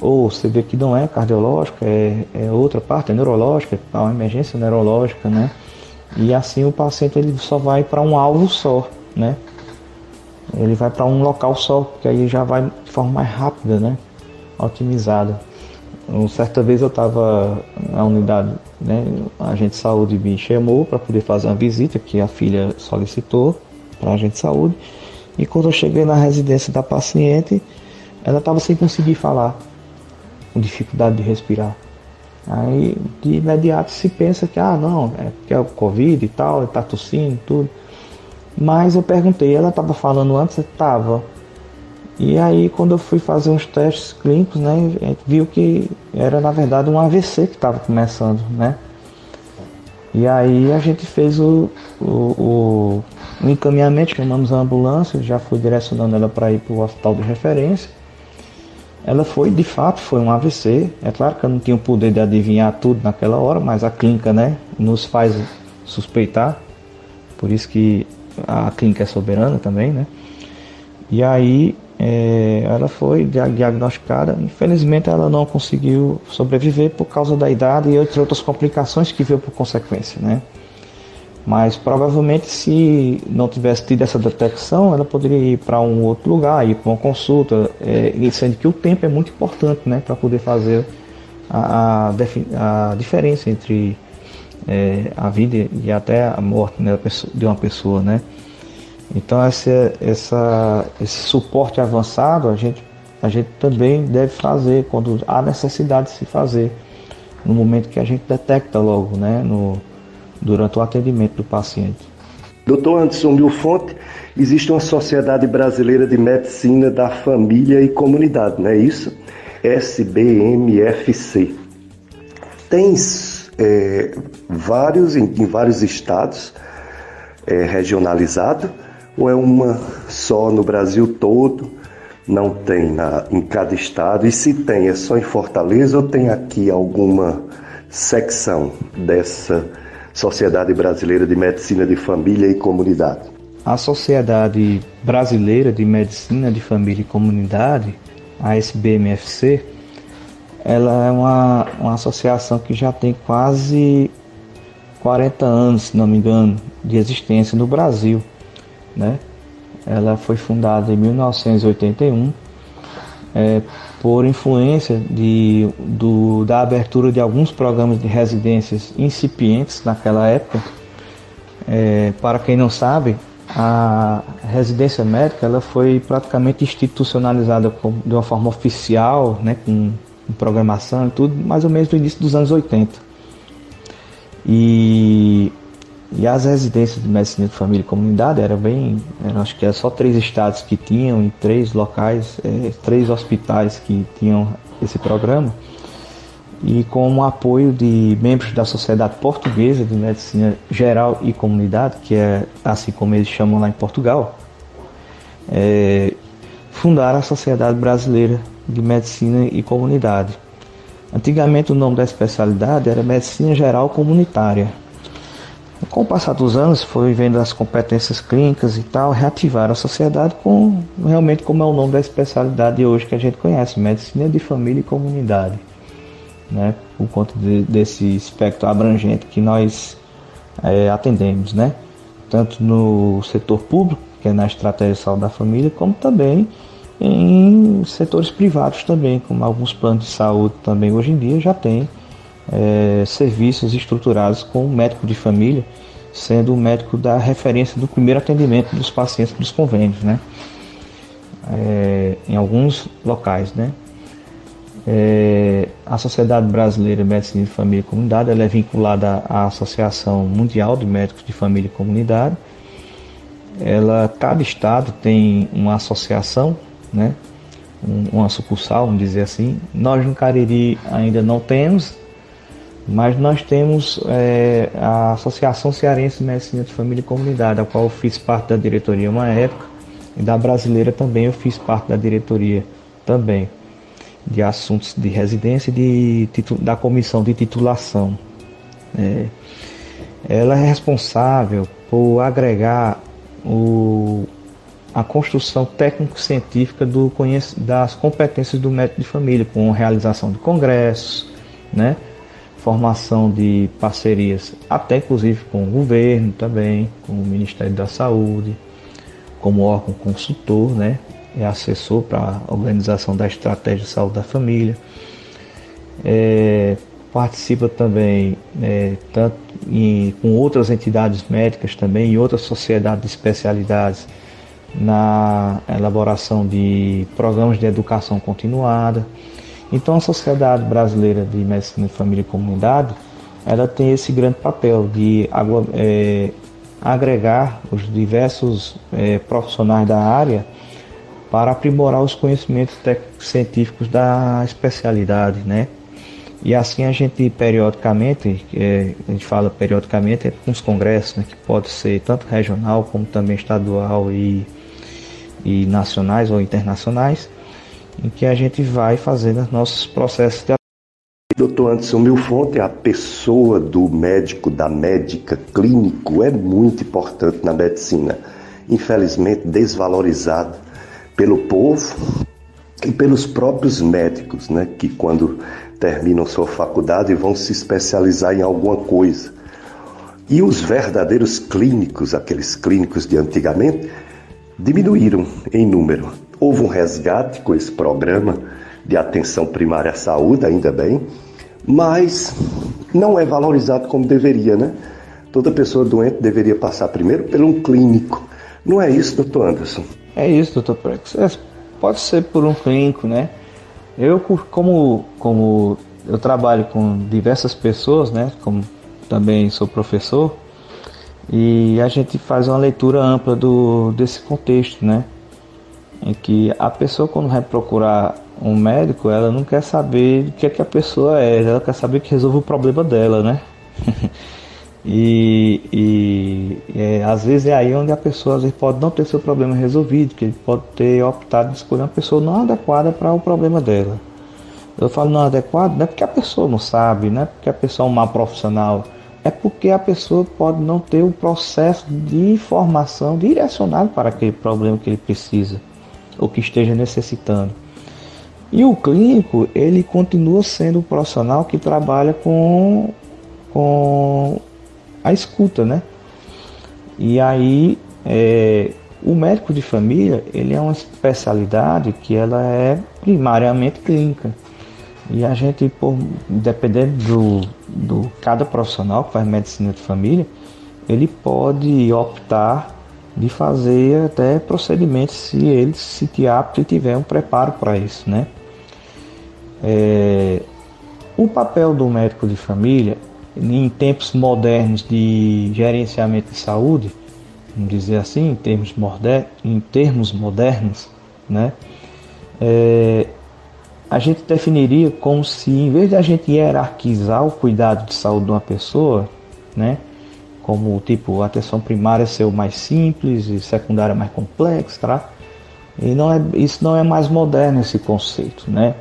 ou você vê que não é cardiológica, é outra parte, é neurológica, é uma emergência neurológica, né? E assim o paciente ele só vai para um alvo só, né? Ele vai para um local só, porque aí já vai de forma mais rápida, né? Otimizada. Certa vez eu estava na unidade, né? A agente de saúde me chamou para poder fazer uma visita que a filha solicitou para a agente de saúde. E quando eu cheguei na residência da paciente, ela estava sem conseguir falar, com dificuldade de respirar. Aí de imediato se pensa que não, é porque é o Covid e tal, ele está tossindo e tudo. Mas eu perguntei, ela estava falando antes? Estava. E aí quando eu fui fazer uns testes clínicos, né, a gente viu que era na verdade um AVC que estava começando, né? E aí a gente fez o encaminhamento, chamamos a ambulância, já fui direcionando ela para ir para o hospital de referência. Ela de fato foi um AVC. É claro que eu não tinha o poder de adivinhar tudo naquela hora, mas a clínica, né, nos faz suspeitar. Por isso que a clínica é soberana também, né? E aí ela foi diagnosticada. Infelizmente ela não conseguiu sobreviver por causa da idade e outras complicações que veio por consequência, né? Mas provavelmente se não tivesse tido essa detecção, ela poderia ir para um outro lugar, ir para uma consulta, sendo que o tempo é muito importante, né, para poder fazer a diferença entre a vida e até a morte, né, de uma pessoa, né? Então esse suporte avançado a gente também deve fazer quando há necessidade de se fazer, no momento que a gente detecta logo, né, durante o atendimento do paciente. Dr. Anderson Milfonte, existe uma Sociedade Brasileira de Medicina da Família e Comunidade, não é isso? SBMFC. Tem em vários estados regionalizado, ou é uma só no Brasil todo? Não tem em cada estado? E se tem, é só em Fortaleza ou tem aqui alguma secção dessa Sociedade Brasileira de Medicina de Família e Comunidade? A Sociedade Brasileira de Medicina de Família e Comunidade, a SBMFC, ela é uma associação que já tem quase 40 anos, se não me engano, de existência no Brasil, né? Ela foi fundada em 1981 por influência da abertura de alguns programas de residências incipientes naquela época. Para quem não sabe, a residência médica ela foi praticamente institucionalizada de uma forma oficial, né, com programação e tudo, mais ou menos no início dos anos 80. E as residências de medicina de família e comunidade acho que era só 3 estados que tinham, em 3 locais, 3 hospitais que tinham esse programa. e com o apoio de membros da Sociedade Portuguesa de Medicina Geral e Comunidade, que é assim como eles chamam lá em Portugal, fundaram a Sociedade Brasileira de Medicina e Comunidade. Antigamente o nome da especialidade era Medicina Geral Comunitária. Com o passar dos anos, foi vendo as competências clínicas e tal, reativaram a sociedade com realmente como é o nome da especialidade hoje que a gente conhece, Medicina de Família e Comunidade, né? Por conta desse espectro abrangente que nós atendemos, né? Tanto no setor público, que é na estratégia de saúde da família, como também em setores privados também, como alguns planos de saúde também hoje em dia já tem serviços estruturados com o médico de família, sendo o médico da referência do primeiro atendimento dos pacientes dos convênios, né? Em alguns locais, né? A Sociedade Brasileira de Medicina de Família e Comunidade, ela é vinculada à Associação Mundial de Médicos de Família e Comunidade. Cada estado tem uma associação, né? Uma sucursal, vamos dizer assim. Nós no Cariri ainda não temos, mas nós temos a Associação Cearense de Medicina de Família e Comunidade, a qual eu fiz parte da diretoria uma época, e da brasileira também eu fiz parte da diretoria também, de assuntos de residência e da comissão de titulação. Ela é responsável por agregar a construção técnico-científica das competências do médico de família, com realização de congressos, né? Formação de parcerias, até inclusive com o governo também, com o Ministério da Saúde, como órgão consultor, né? É assessor para a organização da estratégia de saúde da família. Participa também tanto com outras entidades médicas também e outras sociedades de especialidades na elaboração de programas de educação continuada. Então a Sociedade Brasileira de Medicina de Família e Comunidade, ela tem esse grande papel de agregar os diversos profissionais da área para aprimorar os conhecimentos técnicos científicos da especialidade, né? E assim a gente periodicamente, a gente fala periodicamente, com os congressos, né, que pode ser tanto regional como também estadual e nacionais ou internacionais, em que a gente vai fazendo os nossos processos de... Dr. Anderson Milfonte, a pessoa do médico, da médica, clínico, é muito importante na medicina. Infelizmente desvalorizada pelo povo e pelos próprios médicos, né, que quando terminam sua faculdade vão se especializar em alguma coisa. E os verdadeiros clínicos, aqueles clínicos de antigamente, diminuíram em número. Houve um resgate com esse programa de atenção primária à saúde, ainda bem, mas não é valorizado como deveria, né? Toda pessoa doente deveria passar primeiro por um clínico. Não é isso, doutor Anderson? É isso, doutor Prex. Pode ser por um clínico, né? Eu, como eu trabalho com diversas pessoas, né? Como também sou professor, e a gente faz uma leitura ampla desse contexto, né? Em que a pessoa, quando vai procurar um médico, ela não quer saber o que é que a pessoa é, ela quer saber que resolve o problema dela, né? Às vezes é aí onde a pessoa às vezes pode não ter seu problema resolvido, que ele pode ter optado de escolher uma pessoa não adequada para o problema dela. Eu falo não adequado, não é porque a pessoa não sabe, não é porque a pessoa é um mau profissional, é porque a pessoa pode não ter o processo de informação direcionado para aquele problema que ele precisa ou que esteja necessitando. E o clínico, ele continua sendo o profissional que trabalha com a escuta, né? E aí, o médico de família, ele é uma especialidade que ela é primariamente clínica. E a gente, dependendo do cada profissional que faz medicina de família, ele pode optar de fazer até procedimentos se ele se sentir apto e tiver um preparo para isso, né? O papel do médico de família em tempos modernos de gerenciamento de saúde, vamos dizer assim, em termos modernos, né? a gente definiria como se, em vez de a gente hierarquizar o cuidado de saúde de uma pessoa, né, como tipo a atenção primária ser o mais simples e secundária mais complexo, tá? E isso não é mais moderno, esse conceito, né?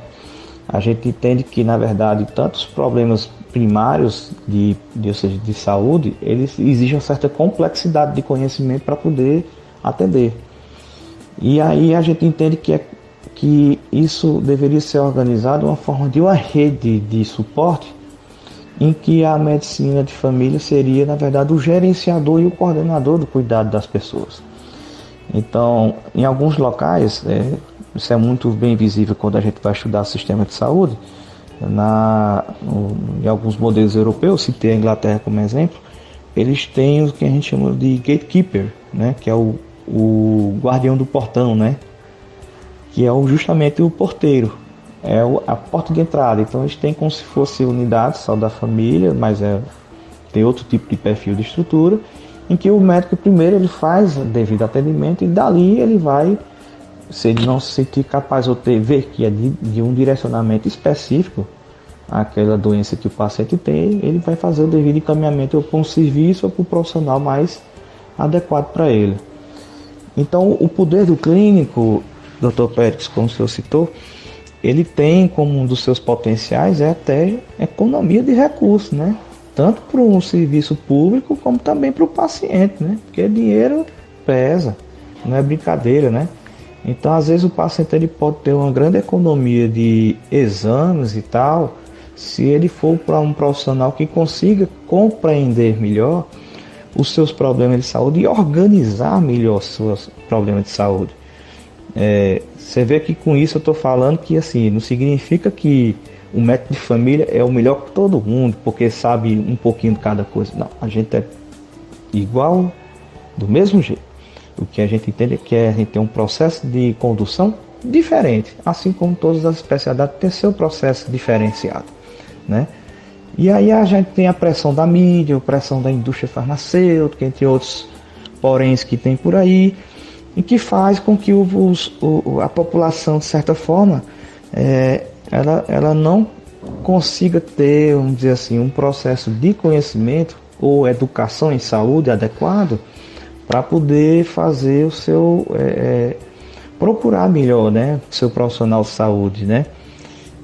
A gente entende que, na verdade, tantos problemas primários ou seja, de saúde, eles exigem uma certa complexidade de conhecimento para poder atender. E aí a gente entende que isso deveria ser organizado de uma forma de uma rede de suporte em que a medicina de família seria, na verdade, o gerenciador e o coordenador do cuidado das pessoas. Então, em alguns locais, isso é muito bem visível quando a gente vai estudar o sistema de saúde, em alguns modelos europeus, citei a Inglaterra como exemplo, eles têm o que a gente chama de gatekeeper, né, que é o guardião do portão, né, que é justamente o porteiro, é a porta de entrada. Então eles têm como se fosse unidade só da família, mas tem outro tipo de perfil de estrutura, em que o médico primeiro ele faz o devido atendimento e dali ele vai, se ele não se sentir capaz ou ver que é de um direcionamento específico aquela doença que o paciente tem, ele vai fazer o devido encaminhamento para um serviço ou para o profissional mais adequado para ele. Então o poder do clínico, Dr. Pérez, como o senhor citou, ele tem como um dos seus potenciais até economia de recursos, né? Tanto para um serviço público como também para o paciente, né? Porque dinheiro pesa, não é brincadeira, né? Então, às vezes o paciente ele pode ter uma grande economia de exames e tal, se ele for para um profissional que consiga compreender melhor os seus problemas de saúde e organizar melhor os seus problemas de saúde. Você vê que com isso eu estou falando que assim, não significa que o médico de família é o melhor que todo mundo, porque sabe um pouquinho de cada coisa. Não, a gente é igual, do mesmo jeito. O que a gente entende é que a gente tem um processo de condução diferente, assim como todas as especialidades têm seu processo diferenciado, né? E aí a gente tem a pressão da mídia, a pressão da indústria farmacêutica, entre outros poréns que tem por aí, e que faz com que a população, de certa forma, ela não consiga ter, vamos dizer assim, um processo de conhecimento ou educação em saúde adequado para poder fazer o seu procurar melhor, né, o seu profissional de saúde, né?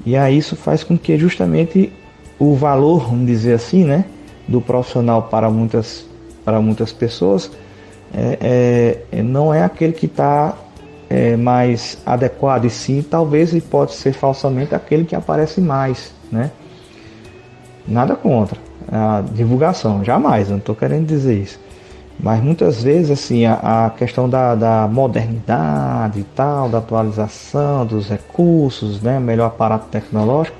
E aí isso faz com que justamente o valor, vamos dizer assim, né, do profissional para muitas pessoas não é aquele que está mais adequado, e sim, talvez ele pode ser falsamente aquele que aparece mais, né? Nada contra a divulgação, jamais, eu não estou querendo dizer isso. Mas muitas vezes assim, a questão da modernidade e tal, da atualização dos recursos, né, melhor aparato tecnológico,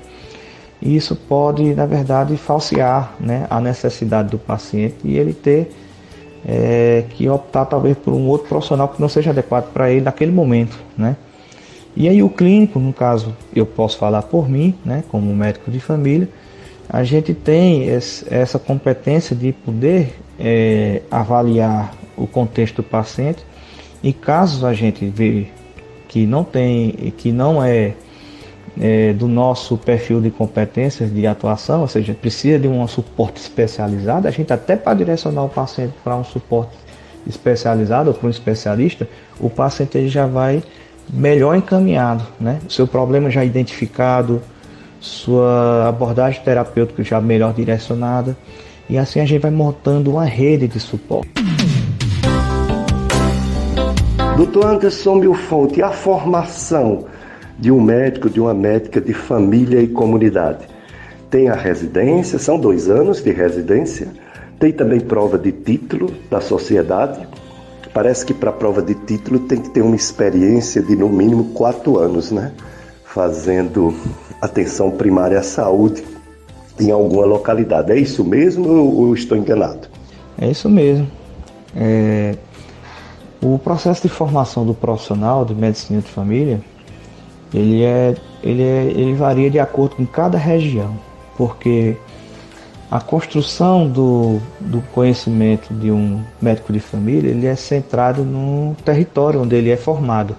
isso pode, na verdade, falsear, né, a necessidade do paciente e ele ter que optar talvez por um outro profissional que não seja adequado para ele naquele momento, né? E aí o clínico, no caso, eu posso falar por mim, né, como médico de família, a gente tem essa competência de poder avaliar o contexto do paciente, e caso a gente vê que não é do nosso perfil de competências de atuação, ou seja, precisa de um suporte especializado, a gente até para direcionar o paciente para um suporte especializado ou para um especialista, o paciente ele já vai melhor encaminhado, né? O seu problema já identificado, sua abordagem terapêutica já melhor direcionada, e assim a gente vai montando uma rede de suporte. Dr. Anderson Milfonte, e a formação de um médico, de uma médica de família e comunidade? Tem a residência, são 2 anos de residência, tem também prova de título da sociedade. Parece que para a prova de título tem que ter uma experiência de no mínimo 4 anos, né? Fazendo atenção primária à saúde em alguma localidade. É isso mesmo ou estou enganado? É isso mesmo. O processo de formação do profissional de medicina de família, ele varia de acordo com cada região, porque a construção do conhecimento de um médico de família, ele é centrado no território onde ele é formado.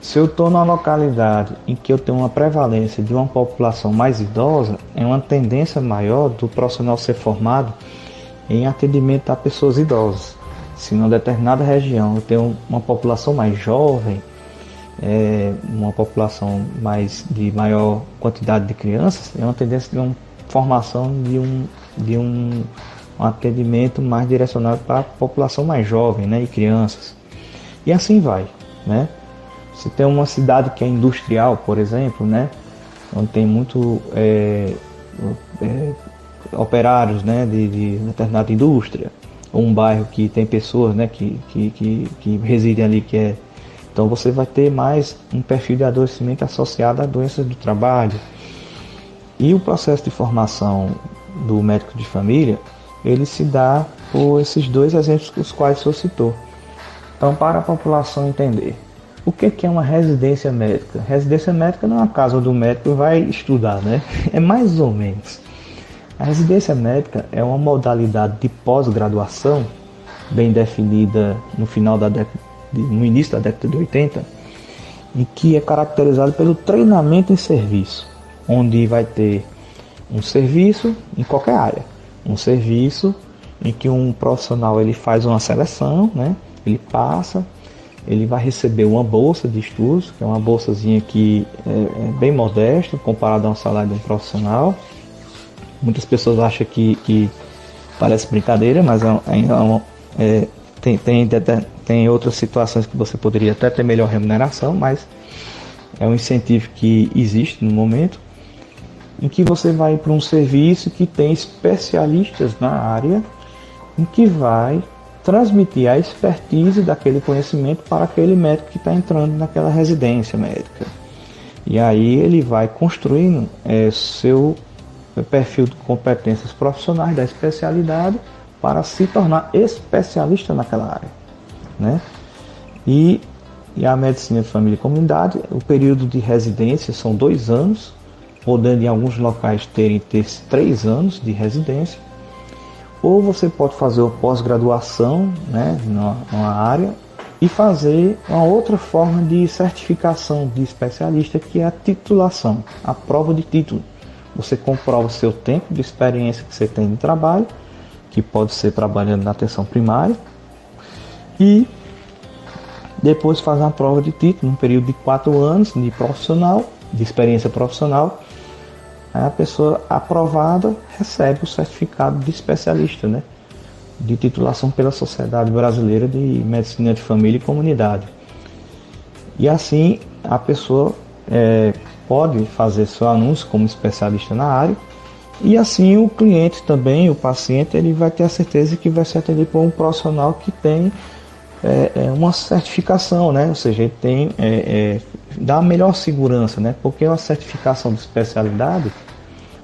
Se eu estou numa localidade em que eu tenho uma prevalência de uma população mais idosa, é uma tendência maior do profissional ser formado em atendimento a pessoas idosas. Se em uma determinada região eu tenho uma população mais jovem, uma população de maior quantidade de crianças, é uma tendência de uma formação de um atendimento mais direcionado para a população mais jovem, né, e crianças. E assim vai, né? Se tem uma cidade que é industrial, por exemplo, né, onde tem muito operários, né, de determinada indústria, ou um bairro que tem pessoas, né, que residem ali, então você vai ter mais um perfil de adoecimento associado a doenças do trabalho. E o processo de formação do médico de família, ele se dá por esses dois exemplos os quais o senhor citou. Então, para a população entender, o que é uma residência médica? Residência médica não é uma casa onde o médico vai estudar, né? É mais ou menos. A residência médica é uma modalidade de pós-graduação, bem definida no início da década de 80, e que é caracterizado pelo treinamento em serviço, onde vai ter um serviço em qualquer área, um serviço em que um profissional ele faz uma seleção, né? Ele passa, ele vai receber uma bolsa de estudos, que é uma bolsazinha que é bem modesta comparada ao salário de um profissional. Muitas pessoas acham que parece brincadeira, mas tem outras situações que você poderia até ter melhor remuneração, mas é um incentivo que existe no momento, em que você vai para um serviço que tem especialistas na área, em que vai transmitir a expertise daquele conhecimento para aquele médico que está entrando naquela residência médica. E aí ele vai construindo seu perfil de competências profissionais da especialidade para se tornar especialista naquela área, né? E a medicina de família e comunidade, o período de residência são 2 anos, podendo em alguns locais ter 3 anos de residência, ou você pode fazer a pós-graduação, né, numa área, e fazer uma outra forma de certificação de especialista, que é a titulação, a prova de título. Você comprova o seu tempo de experiência que você tem de trabalho, que pode ser trabalhando na atenção primária, e depois faz uma prova de título, num período de 4 anos de experiência profissional. Aí a pessoa aprovada recebe o certificado de especialista, né, de titulação pela Sociedade Brasileira de Medicina de Família e Comunidade. E assim a pessoa pode fazer seu anúncio como especialista na área, e assim o cliente também, o paciente, ele vai ter a certeza que vai ser atendido por um profissional que tem uma certificação, né? Ou seja, ele tem dá a melhor segurança, né? Porque uma certificação de especialidade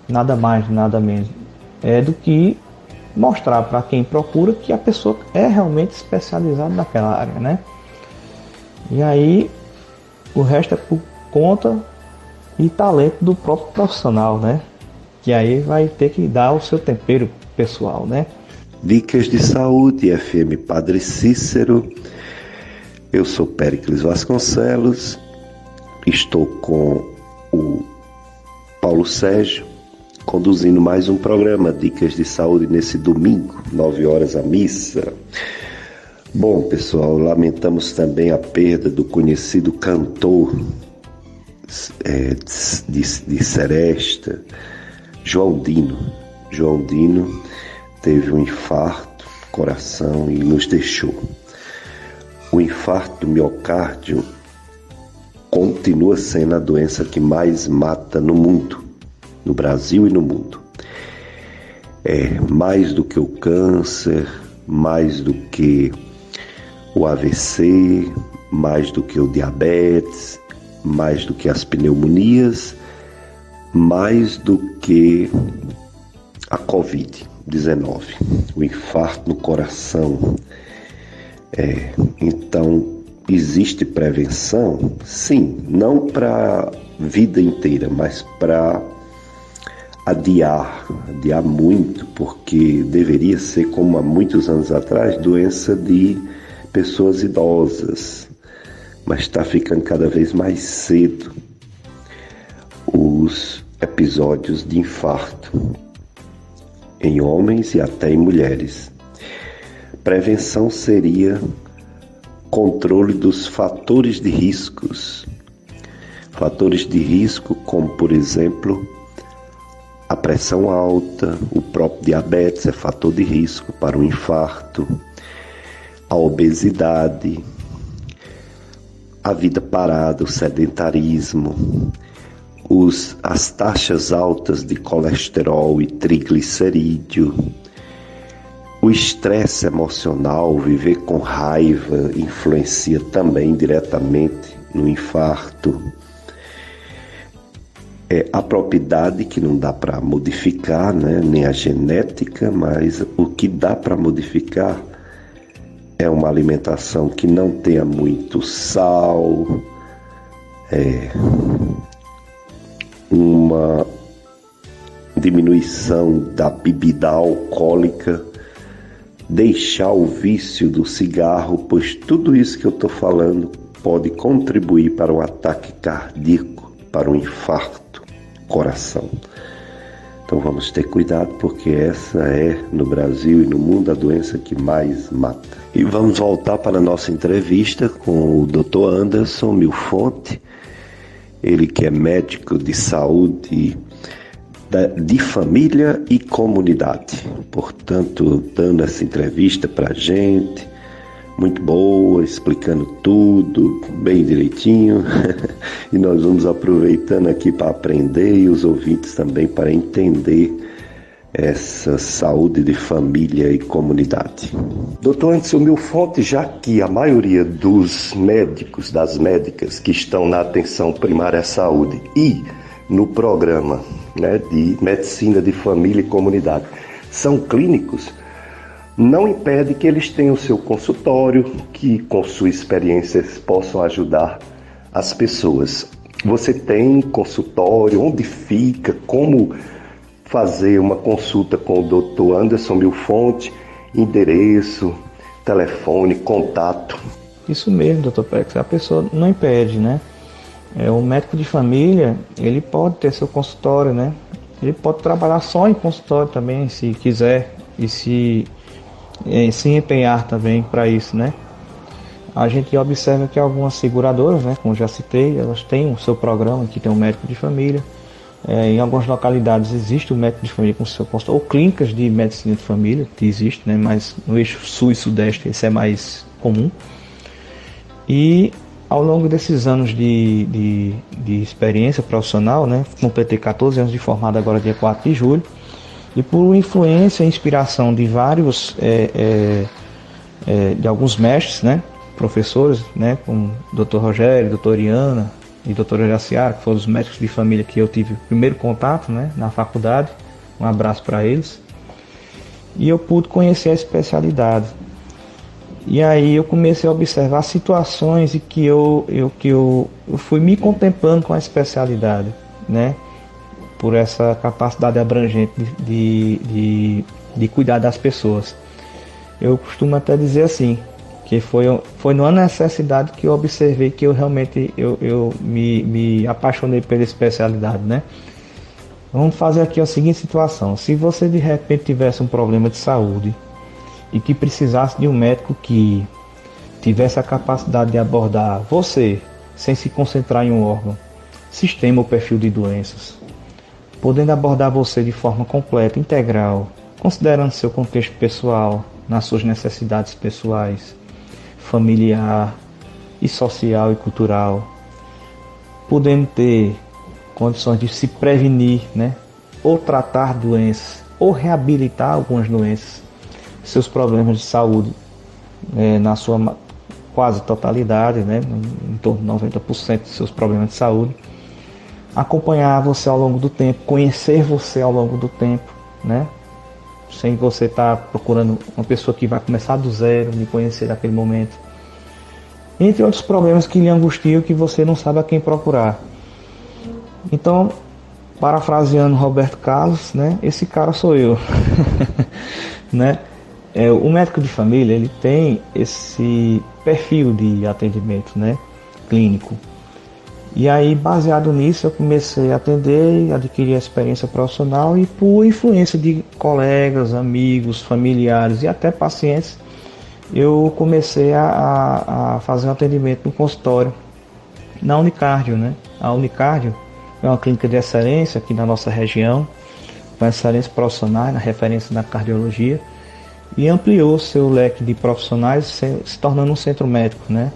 nada mais, nada menos do que mostrar para quem procura que a pessoa é realmente especializada naquela área, né? E aí o resto é por conta e talento do próprio profissional, né? Que aí vai ter que dar o seu tempero pessoal, né? Dicas de Saúde, FM Padre Cícero. Eu sou Péricles Vasconcelos, estou com o Paulo Sérgio, conduzindo mais um programa Dicas de Saúde nesse domingo, 9 horas a missa. Bom, pessoal, lamentamos também a perda do conhecido cantor de Seresta, João Dino. João Dino teve um infarto do coração e nos deixou. O infarto do miocárdio continua sendo a doença que mais mata no mundo, no Brasil e no mundo. É mais do que o câncer, mais do que o AVC, mais do que o diabetes, mais do que as pneumonias, mais do que a Covid-19, o infarto no coração. Então, existe prevenção? Sim, não para a vida inteira, mas para adiar muito, porque deveria ser, como há muitos anos atrás, doença de pessoas idosas, mas está ficando cada vez mais cedo os episódios de infarto em homens e até em mulheres. Prevenção seria controle dos fatores de riscos. Fatores de risco como, por exemplo, a pressão alta, o próprio diabetes é fator de risco para o infarto, a obesidade, a vida parada, o sedentarismo, as taxas altas de colesterol e triglicerídeo, o estresse emocional, viver com raiva, influencia também diretamente no infarto. A propriedade que não dá para modificar, né? Nem a genética, mas o que dá para modificar é uma alimentação que não tenha muito sal, uma diminuição da bebida alcoólica, deixar o vício do cigarro, pois tudo isso que eu estou falando pode contribuir para um ataque cardíaco, para um infarto, coração. Então vamos ter cuidado, porque essa é, no Brasil e no mundo, a doença que mais mata. E vamos voltar para a nossa entrevista com o Dr. Anderson Milfonte, ele que é médico de saúde de família e comunidade. Portanto, dando essa entrevista para a gente, muito boa, explicando tudo bem direitinho. E nós vamos aproveitando aqui para aprender e os ouvintes também para entender essa saúde de família e comunidade. Doutor Anderson Milfonte, já que a maioria dos médicos, das médicas que estão na atenção primária à saúde e no programa, né, de medicina de família e comunidade são clínicos, não impede que eles tenham seu consultório, que com sua experiência eles possam ajudar as pessoas. Você tem consultório? Onde fica? Como fazer uma consulta com o Dr. Anderson Milfonte? Endereço, telefone, contato? Isso mesmo, Dr. Pex, a pessoa não impede, né? O médico de família, ele pode ter seu consultório, né? Ele pode trabalhar só em consultório também, se quiser, e se empenhar também para isso, né? A gente observa que algumas seguradoras, né, como já citei, elas têm o seu programa, que tem um médico de família. Em algumas localidades existe um médico de família com seu consultório, ou clínicas de medicina de família, que existe, né, mas no eixo sul e sudeste isso é mais comum. E ao longo desses anos de experiência profissional, né, completei 14 anos de formado agora dia 4 de julho, e por influência e inspiração de vários, de alguns mestres, né, professores, né, como Dr. Rogério, Dr. Iana e Dr. Jaciara, que foram os médicos de família que eu tive o primeiro contato, né, na faculdade, um abraço para eles, e eu pude conhecer a especialidade. E aí eu comecei a observar situações em que eu fui me contemplando com a especialidade, né? Por essa capacidade abrangente de cuidar das pessoas. Eu costumo até dizer assim, que foi numa necessidade que eu observei que eu realmente me apaixonei pela especialidade, né? Vamos fazer aqui a seguinte situação: se você de repente tivesse um problema de saúde e que precisasse de um médico que tivesse a capacidade de abordar você sem se concentrar em um órgão, sistema ou perfil de doenças, podendo abordar você de forma completa, integral, considerando seu contexto pessoal, nas suas necessidades pessoais, familiar e social e cultural, podendo ter condições de se prevenir, né, ou tratar doenças, ou reabilitar algumas doenças, seus problemas de saúde, na sua quase totalidade, né, em torno de 90% dos seus problemas de saúde, acompanhar você ao longo do tempo, conhecer você ao longo do tempo, né, sem você estar procurando uma pessoa que vai começar do zero, me conhecer naquele momento, entre outros problemas que lhe angustiam, que você não sabe a quem procurar. Então, parafraseando Roberto Carlos, né, esse cara sou eu. Né? O médico de família, ele tem esse perfil de atendimento, né? clínico. E aí, baseado nisso, eu comecei a atender, adquirir a experiência profissional e por influência de colegas, amigos, familiares e até pacientes, eu comecei a fazer um atendimento no consultório, na Unicardio, né? A Unicardio é uma clínica de excelência aqui na nossa região, com excelência profissional, na referência na cardiologia, e ampliou seu leque de profissionais, se tornando um centro médico, né?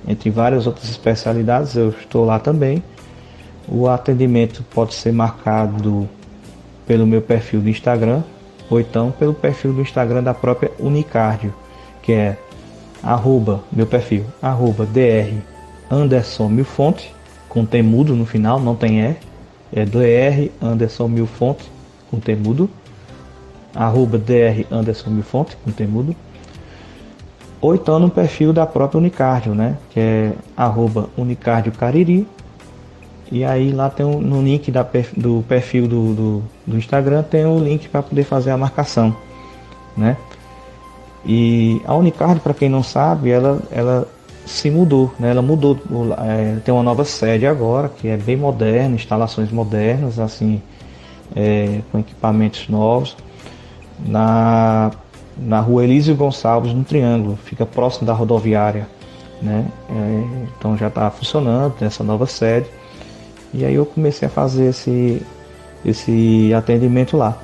Entre várias outras especialidades, eu estou lá também. O atendimento pode ser marcado pelo meu perfil do Instagram, ou então pelo perfil do Instagram da própria Unicardio, que é meu perfil, @dr_Anderson_Milfonte, com T mudo no final, não tem E, é dr_Anderson_Milfonte, com T mudo, @dr_Anderson_Milfonte, com T mudo, ou então no perfil da própria Unicardio, né, que é @UniCardioCariri, e aí lá tem no link do perfil do Instagram tem o link para poder fazer a marcação, né. E a Unicardio, para quem não sabe, ela se mudou, né? Ela mudou, tem uma nova sede agora, que é bem moderna, instalações modernas, assim, com equipamentos novos, na rua Elísio Gonçalves, no Triângulo, fica próximo da rodoviária, né? Então já está funcionando, tem essa nova sede, e aí eu comecei a fazer esse atendimento lá.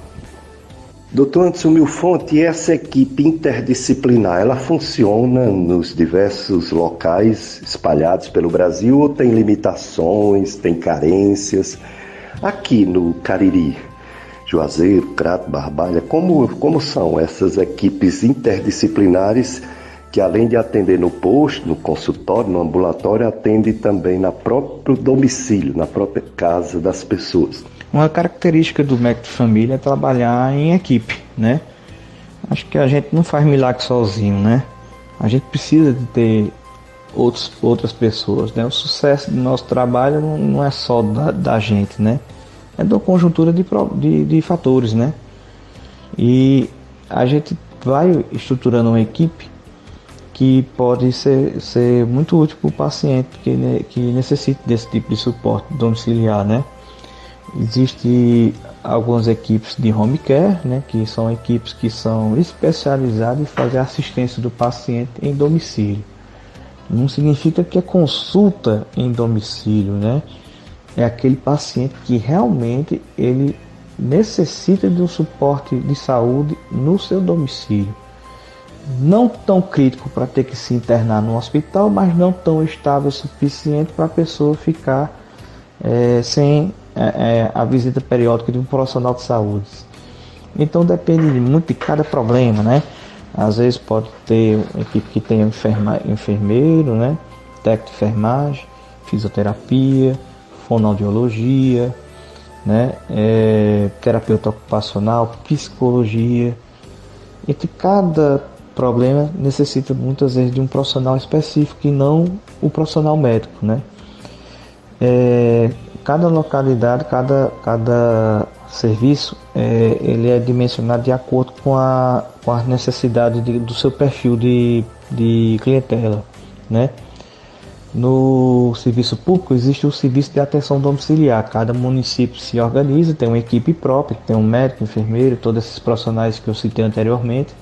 Dr. Anderson Milfonte, essa equipe interdisciplinar, ela funciona nos diversos locais espalhados pelo Brasil ou tem limitações, tem carências? Aqui no Cariri, Juazeiro, Crato, Barbalha, como são essas equipes interdisciplinares que, além de atender no posto, no consultório, no ambulatório, atende também no próprio domicílio, na própria casa das pessoas? Uma característica do médico de família é trabalhar em equipe, né? Acho que a gente não faz milagre sozinho, né? A gente precisa de ter outras pessoas, né? O sucesso do nosso trabalho não é só da gente, né? É da conjuntura de fatores, né? E a gente vai estruturando uma equipe que pode ser muito útil para o paciente que necessita desse tipo de suporte domiciliar, né? Existem algumas equipes de home care, né, que são equipes que são especializadas em fazer assistência do paciente em domicílio. Não significa que é consulta em domicílio, né? É aquele paciente que realmente ele necessita de um suporte de saúde no seu domicílio. Não tão crítico para ter que se internar no hospital, mas não tão estável o suficiente para a pessoa ficar sem a visita periódica de um profissional de saúde. Então depende muito de cada problema, né? Às vezes pode ter uma equipe que tenha enfermeiro, né? Técnico de enfermagem, fisioterapia, fonoaudiologia, né? Terapeuta ocupacional, psicologia. Entre cada problema necessita muitas vezes de um profissional específico e não o profissional médico, né? Cada localidade, cada serviço, ele é dimensionado de acordo com a necessidade do seu perfil de clientela, né? No serviço público existe o serviço de atenção domiciliar. Cada município se organiza, tem uma equipe própria, tem um médico, enfermeiro, todos esses profissionais que eu citei anteriormente,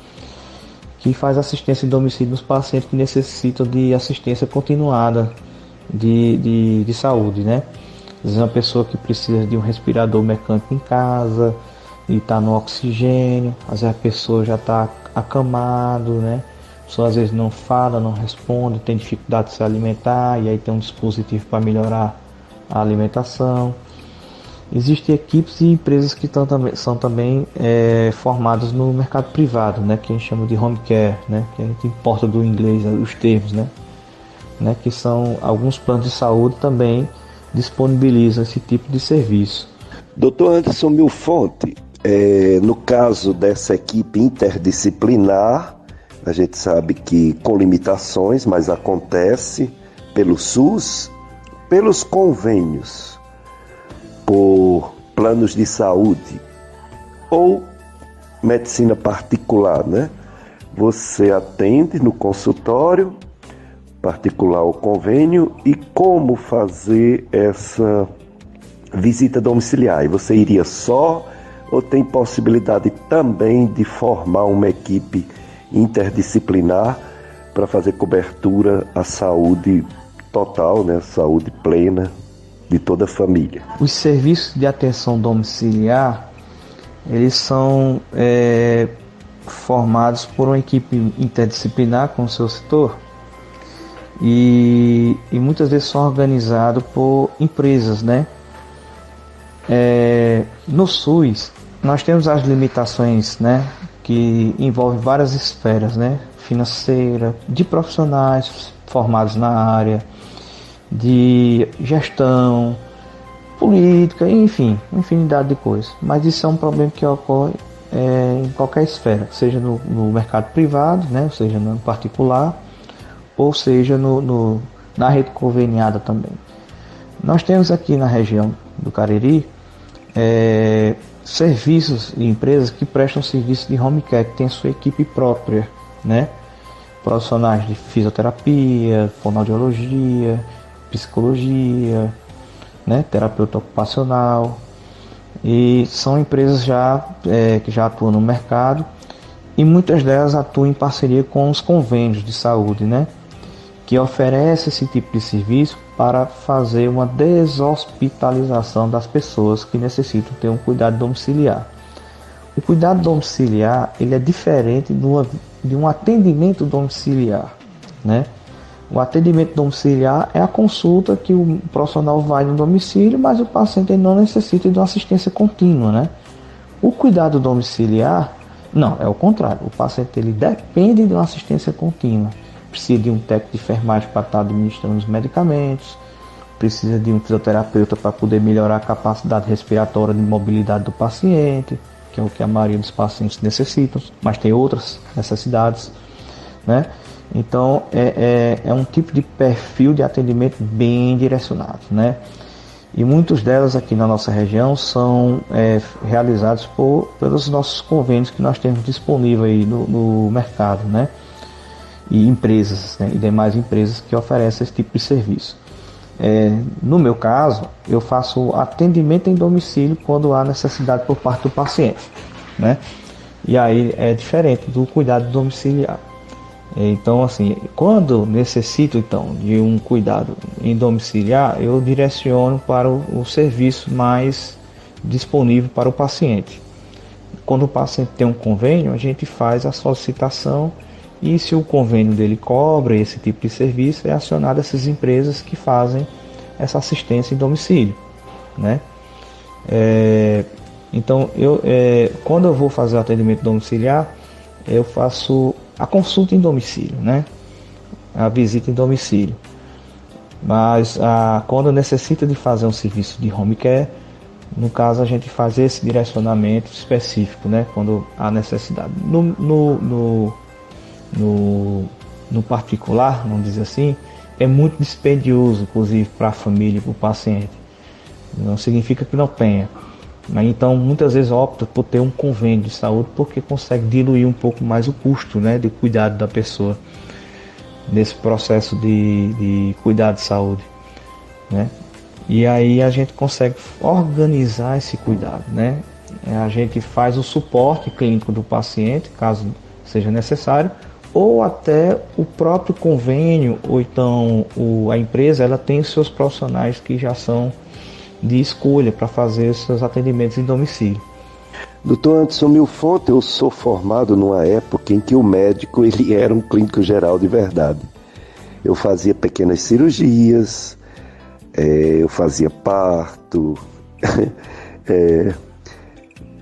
que faz assistência em domicílio nos pacientes que necessitam de assistência continuada de saúde, né? Às vezes uma pessoa que precisa de um respirador mecânico em casa e está no oxigênio, às vezes a pessoa já está acamado, né? A pessoa às vezes não fala, não responde, tem dificuldade de se alimentar e aí tem um dispositivo para melhorar a alimentação. Existem equipes e empresas que são também formadas no mercado privado, né? Que a gente chama de home care, né? Que a gente importa do inglês os termos, né? Que são alguns planos de saúde também disponibilizam esse tipo de serviço. Dr. Anderson Milfonte, no caso dessa equipe interdisciplinar, a gente sabe que com limitações, mas acontece pelo SUS, pelos convênios, por planos de saúde ou medicina particular, né? Você atende no consultório particular ou convênio e como fazer essa visita domiciliar. E você iria só ou tem possibilidade também de formar uma equipe interdisciplinar para fazer cobertura à saúde total, né, saúde plena de toda a família? Os serviços de atenção domiciliar, eles são formados por uma equipe interdisciplinar, como o senhor citou, e muitas vezes são organizados por empresas, né? No SUS, nós temos as limitações, né, que envolvem várias esferas, né, financeira, de profissionais formados na área, de gestão, política, enfim, infinidade de coisas. Mas isso é um problema que ocorre em qualquer esfera, seja no mercado privado, né, ou seja no particular, ou seja na rede conveniada também. Nós temos aqui na região do Cariri serviços e empresas que prestam serviço de home care, que tem sua equipe própria, né? Profissionais de fisioterapia, fonoaudiologia, psicologia, né? Terapeuta ocupacional, e são empresas que já atuam no mercado, e muitas delas atuam em parceria com os convênios de saúde, né? Que oferece esse tipo de serviço para fazer uma deshospitalização das pessoas que necessitam ter um cuidado domiciliar. O cuidado domiciliar, ele é diferente de um atendimento domiciliar, né? O atendimento domiciliar é a consulta que o profissional vai no domicílio, mas o paciente não necessita de uma assistência contínua, né? O cuidado domiciliar, não, é o contrário. O paciente ele depende de uma assistência contínua. Precisa de um técnico de enfermagem para estar administrando os medicamentos, precisa de um fisioterapeuta para poder melhorar a capacidade respiratória de mobilidade do paciente, que é o que a maioria dos pacientes necessitam, mas tem outras necessidades, né? Então é um tipo de perfil de atendimento bem direcionado, né? E muitos delas aqui na nossa região são realizados pelos nossos convênios que nós temos disponível aí no mercado, né? E empresas, né, e demais empresas que oferecem esse tipo de serviço. No meu caso, eu faço atendimento em domicílio quando há necessidade por parte do paciente, né? E aí é diferente do cuidado domiciliar. Então, assim, quando necessito então de um cuidado em domiciliar, eu direciono para o serviço mais disponível para o paciente. Quando o paciente tem um convênio, a gente faz a solicitação, e se o convênio dele cobra esse tipo de serviço, é acionado essas empresas que fazem essa assistência em domicílio, né? Então, quando eu vou fazer o atendimento domiciliar, eu faço a consulta em domicílio, né? A visita em domicílio. Mas quando necessita de fazer um serviço de home care, no caso a gente faz esse direcionamento específico, né? Quando há necessidade. No particular, vamos dizer assim, é muito dispendioso, inclusive para a família e para o paciente. Não significa que não tenha, mas então muitas vezes opta por ter um convênio de saúde, porque consegue diluir um pouco mais o custo, né, de cuidado da pessoa nesse processo de cuidado de saúde, né? E aí a gente consegue organizar esse cuidado, né? A gente faz o suporte clínico do paciente, caso seja necessário, ou até o próprio convênio, ou então a empresa, ela tem os seus profissionais que já são de escolha para fazer os seus atendimentos em domicílio. Doutor Anderson Milfonte, eu sou formado numa época em que o médico ele era um clínico geral de verdade. Eu fazia pequenas cirurgias, eu fazia parto,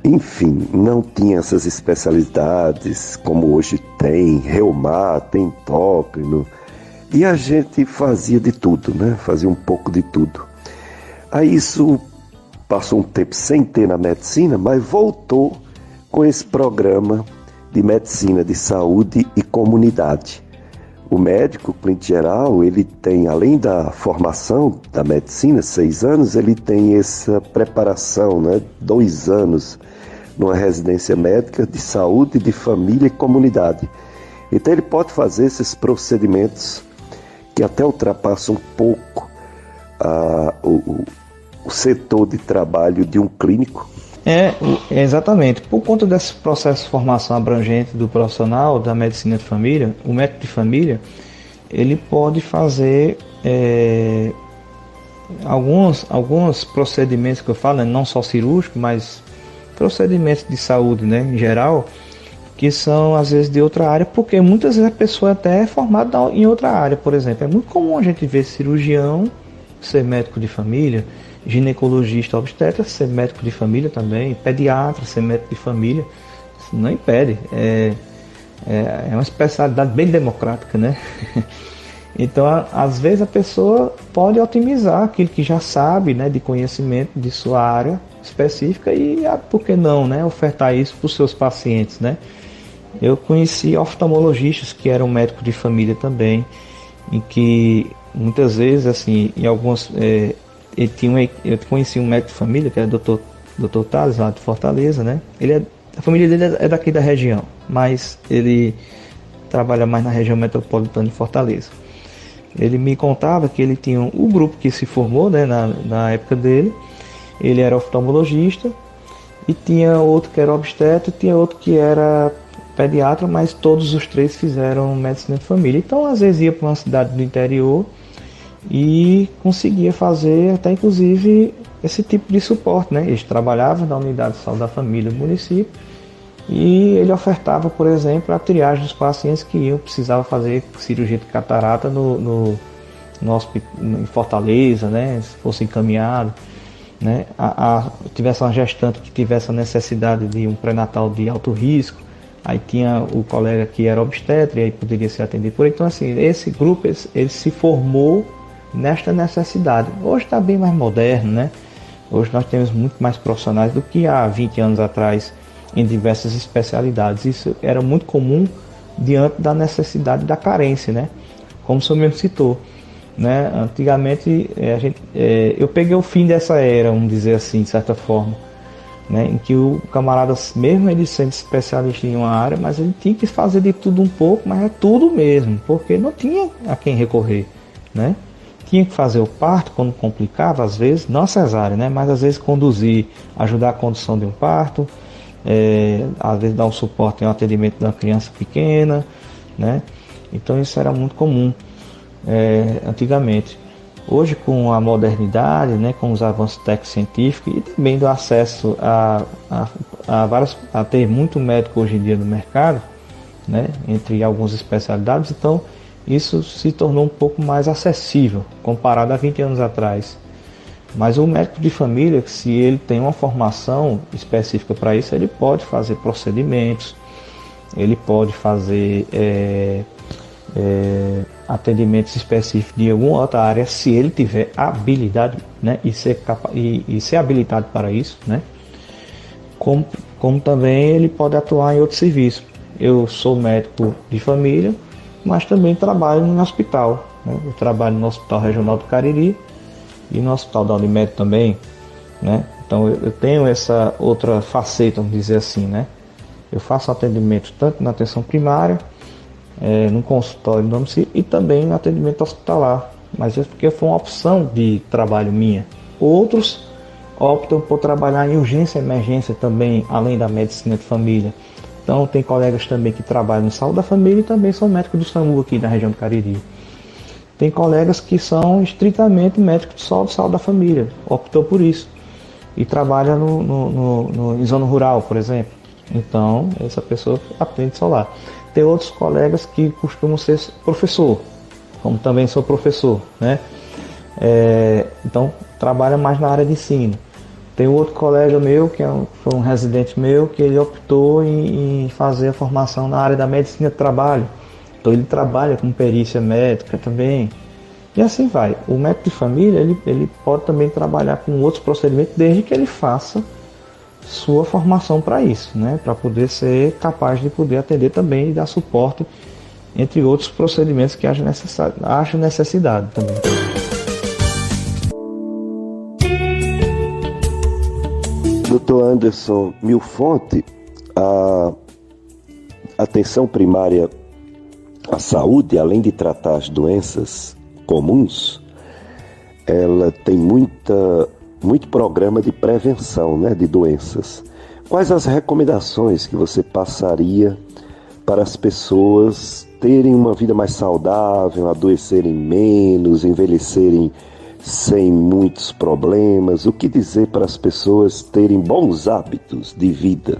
enfim, não tinha essas especialidades como hoje tem, reumato, tem endócrino, e a gente fazia de tudo, né? Fazia um pouco de tudo. Aí isso passou um tempo sem ter na medicina, mas voltou com esse programa de medicina de saúde e comunidade. O médico, o clínico geral, ele tem, além da formação da medicina, 6 anos, ele tem essa preparação, né, 2 anos, numa residência médica de saúde, de família e comunidade. Então ele pode fazer esses procedimentos que até ultrapassam um pouco o setor de trabalho de um clínico? Exatamente. Por conta desse processo de formação abrangente do profissional da medicina de família, o médico de família, ele pode fazer alguns procedimentos que eu falo, né, não só cirúrgico, mas procedimentos de saúde, né, em geral, que são às vezes de outra área, porque muitas vezes a pessoa até é formada em outra área. Por exemplo, é muito comum a gente ver cirurgião ser médico de família, ginecologista obstetra ser médico de família também, pediatra ser médico de família. Isso não impede, é uma especialidade bem democrática, né? Então, às vezes a pessoa pode otimizar aquilo que já sabe, né, de conhecimento de sua área específica e, por que não, né, ofertar isso para os seus pacientes, né? Eu conheci oftalmologistas que eram médicos de família também, em que muitas vezes, assim, em algumas... eu conheci um médico de família, que era o Dr. Thales, lá de Fortaleza, né? A família dele é daqui da região, mas ele trabalha mais na região metropolitana de Fortaleza. Ele me contava que ele tinha o grupo que se formou, né, na época dele. Ele era oftalmologista e tinha outro que era obstetra, tinha outro que era pediatra, mas todos os três fizeram medicina de família. Então, às vezes ia para uma cidade do interior e conseguia fazer até inclusive esse tipo de suporte, né? Eles trabalhavam na unidade de saúde da família do município e ele ofertava, por exemplo, a triagem dos pacientes que precisavam fazer cirurgia de catarata no hospital em Fortaleza, né? Se fosse encaminhado, né? Tivesse uma gestante que tivesse a necessidade de um pré-natal de alto risco, aí tinha o colega que era obstetra e aí poderia ser atendido por ele. Então, assim, esse grupo ele se formou nesta necessidade. Hoje está bem mais moderno, né? Hoje nós temos muito mais profissionais do que há 20 anos atrás em diversas especialidades. Isso era muito comum diante da necessidade da carência, né? Como o senhor mesmo citou, né? Antigamente eu peguei o fim dessa era, vamos dizer assim, de certa forma, né? Em que o camarada, mesmo ele sendo especialista em uma área, mas ele tinha que fazer de tudo um pouco, mas é tudo mesmo, porque não tinha a quem recorrer, né? Tinha que fazer o parto quando complicava, às vezes, não a cesárea, né? Mas às vezes conduzir, ajudar a condução de um parto, às vezes dar um suporte no atendimento de uma criança pequena, né? Então isso era muito comum antigamente. Hoje, com a modernidade, né, com os avanços técnico-científicos e também do acesso a ter muito médico hoje em dia no mercado, né, entre algumas especialidades, então isso se tornou um pouco mais acessível comparado a 20 anos atrás. Mas o médico de família, se ele tem uma formação específica para isso, ele pode fazer procedimentos, ele pode fazer atendimentos específicos de alguma outra área, se ele tiver habilidade, né, e ser habilitado para isso, né? Como também ele pode atuar em outro serviço. Eu sou médico de família, mas também trabalho no hospital, né? Eu trabalho no Hospital Regional do Cariri e no Hospital da Unimed também, né? Então eu tenho essa outra faceta, vamos dizer assim, né? Eu faço atendimento tanto na atenção primária, no consultório do domicílio e também no atendimento hospitalar, mas é porque foi uma opção de trabalho minha. Outros optam por trabalhar em urgência e emergência também, além da medicina de família. Então tem colegas também que trabalham em saúde da família e também são médicos do SAMU aqui na região do Cariri. Tem colegas que são estritamente médicos de saúde da família, optou por isso, e trabalha em zona rural, por exemplo. Então essa pessoa atende só lá. Tem outros colegas que costumam ser professor, como também sou professor, né? Então trabalha mais na área de ensino. Tem outro colega meu, que foi um residente meu, que ele optou em fazer a formação na área da medicina de trabalho. Então ele trabalha com perícia médica também. E assim vai. O médico de família, ele pode também trabalhar com outros procedimentos, desde que ele faça sua formação para isso, né? Para poder ser capaz de poder atender também e dar suporte, entre outros procedimentos que haja necessidade também. Dr. Anderson Milfonte, a atenção primária à saúde, além de tratar as doenças comuns, ela tem muito programa de prevenção, né, de doenças. Quais as recomendações que você passaria para as pessoas terem uma vida mais saudável, adoecerem menos, envelhecerem sem muitos problemas? O que dizer para as pessoas terem bons hábitos de vida?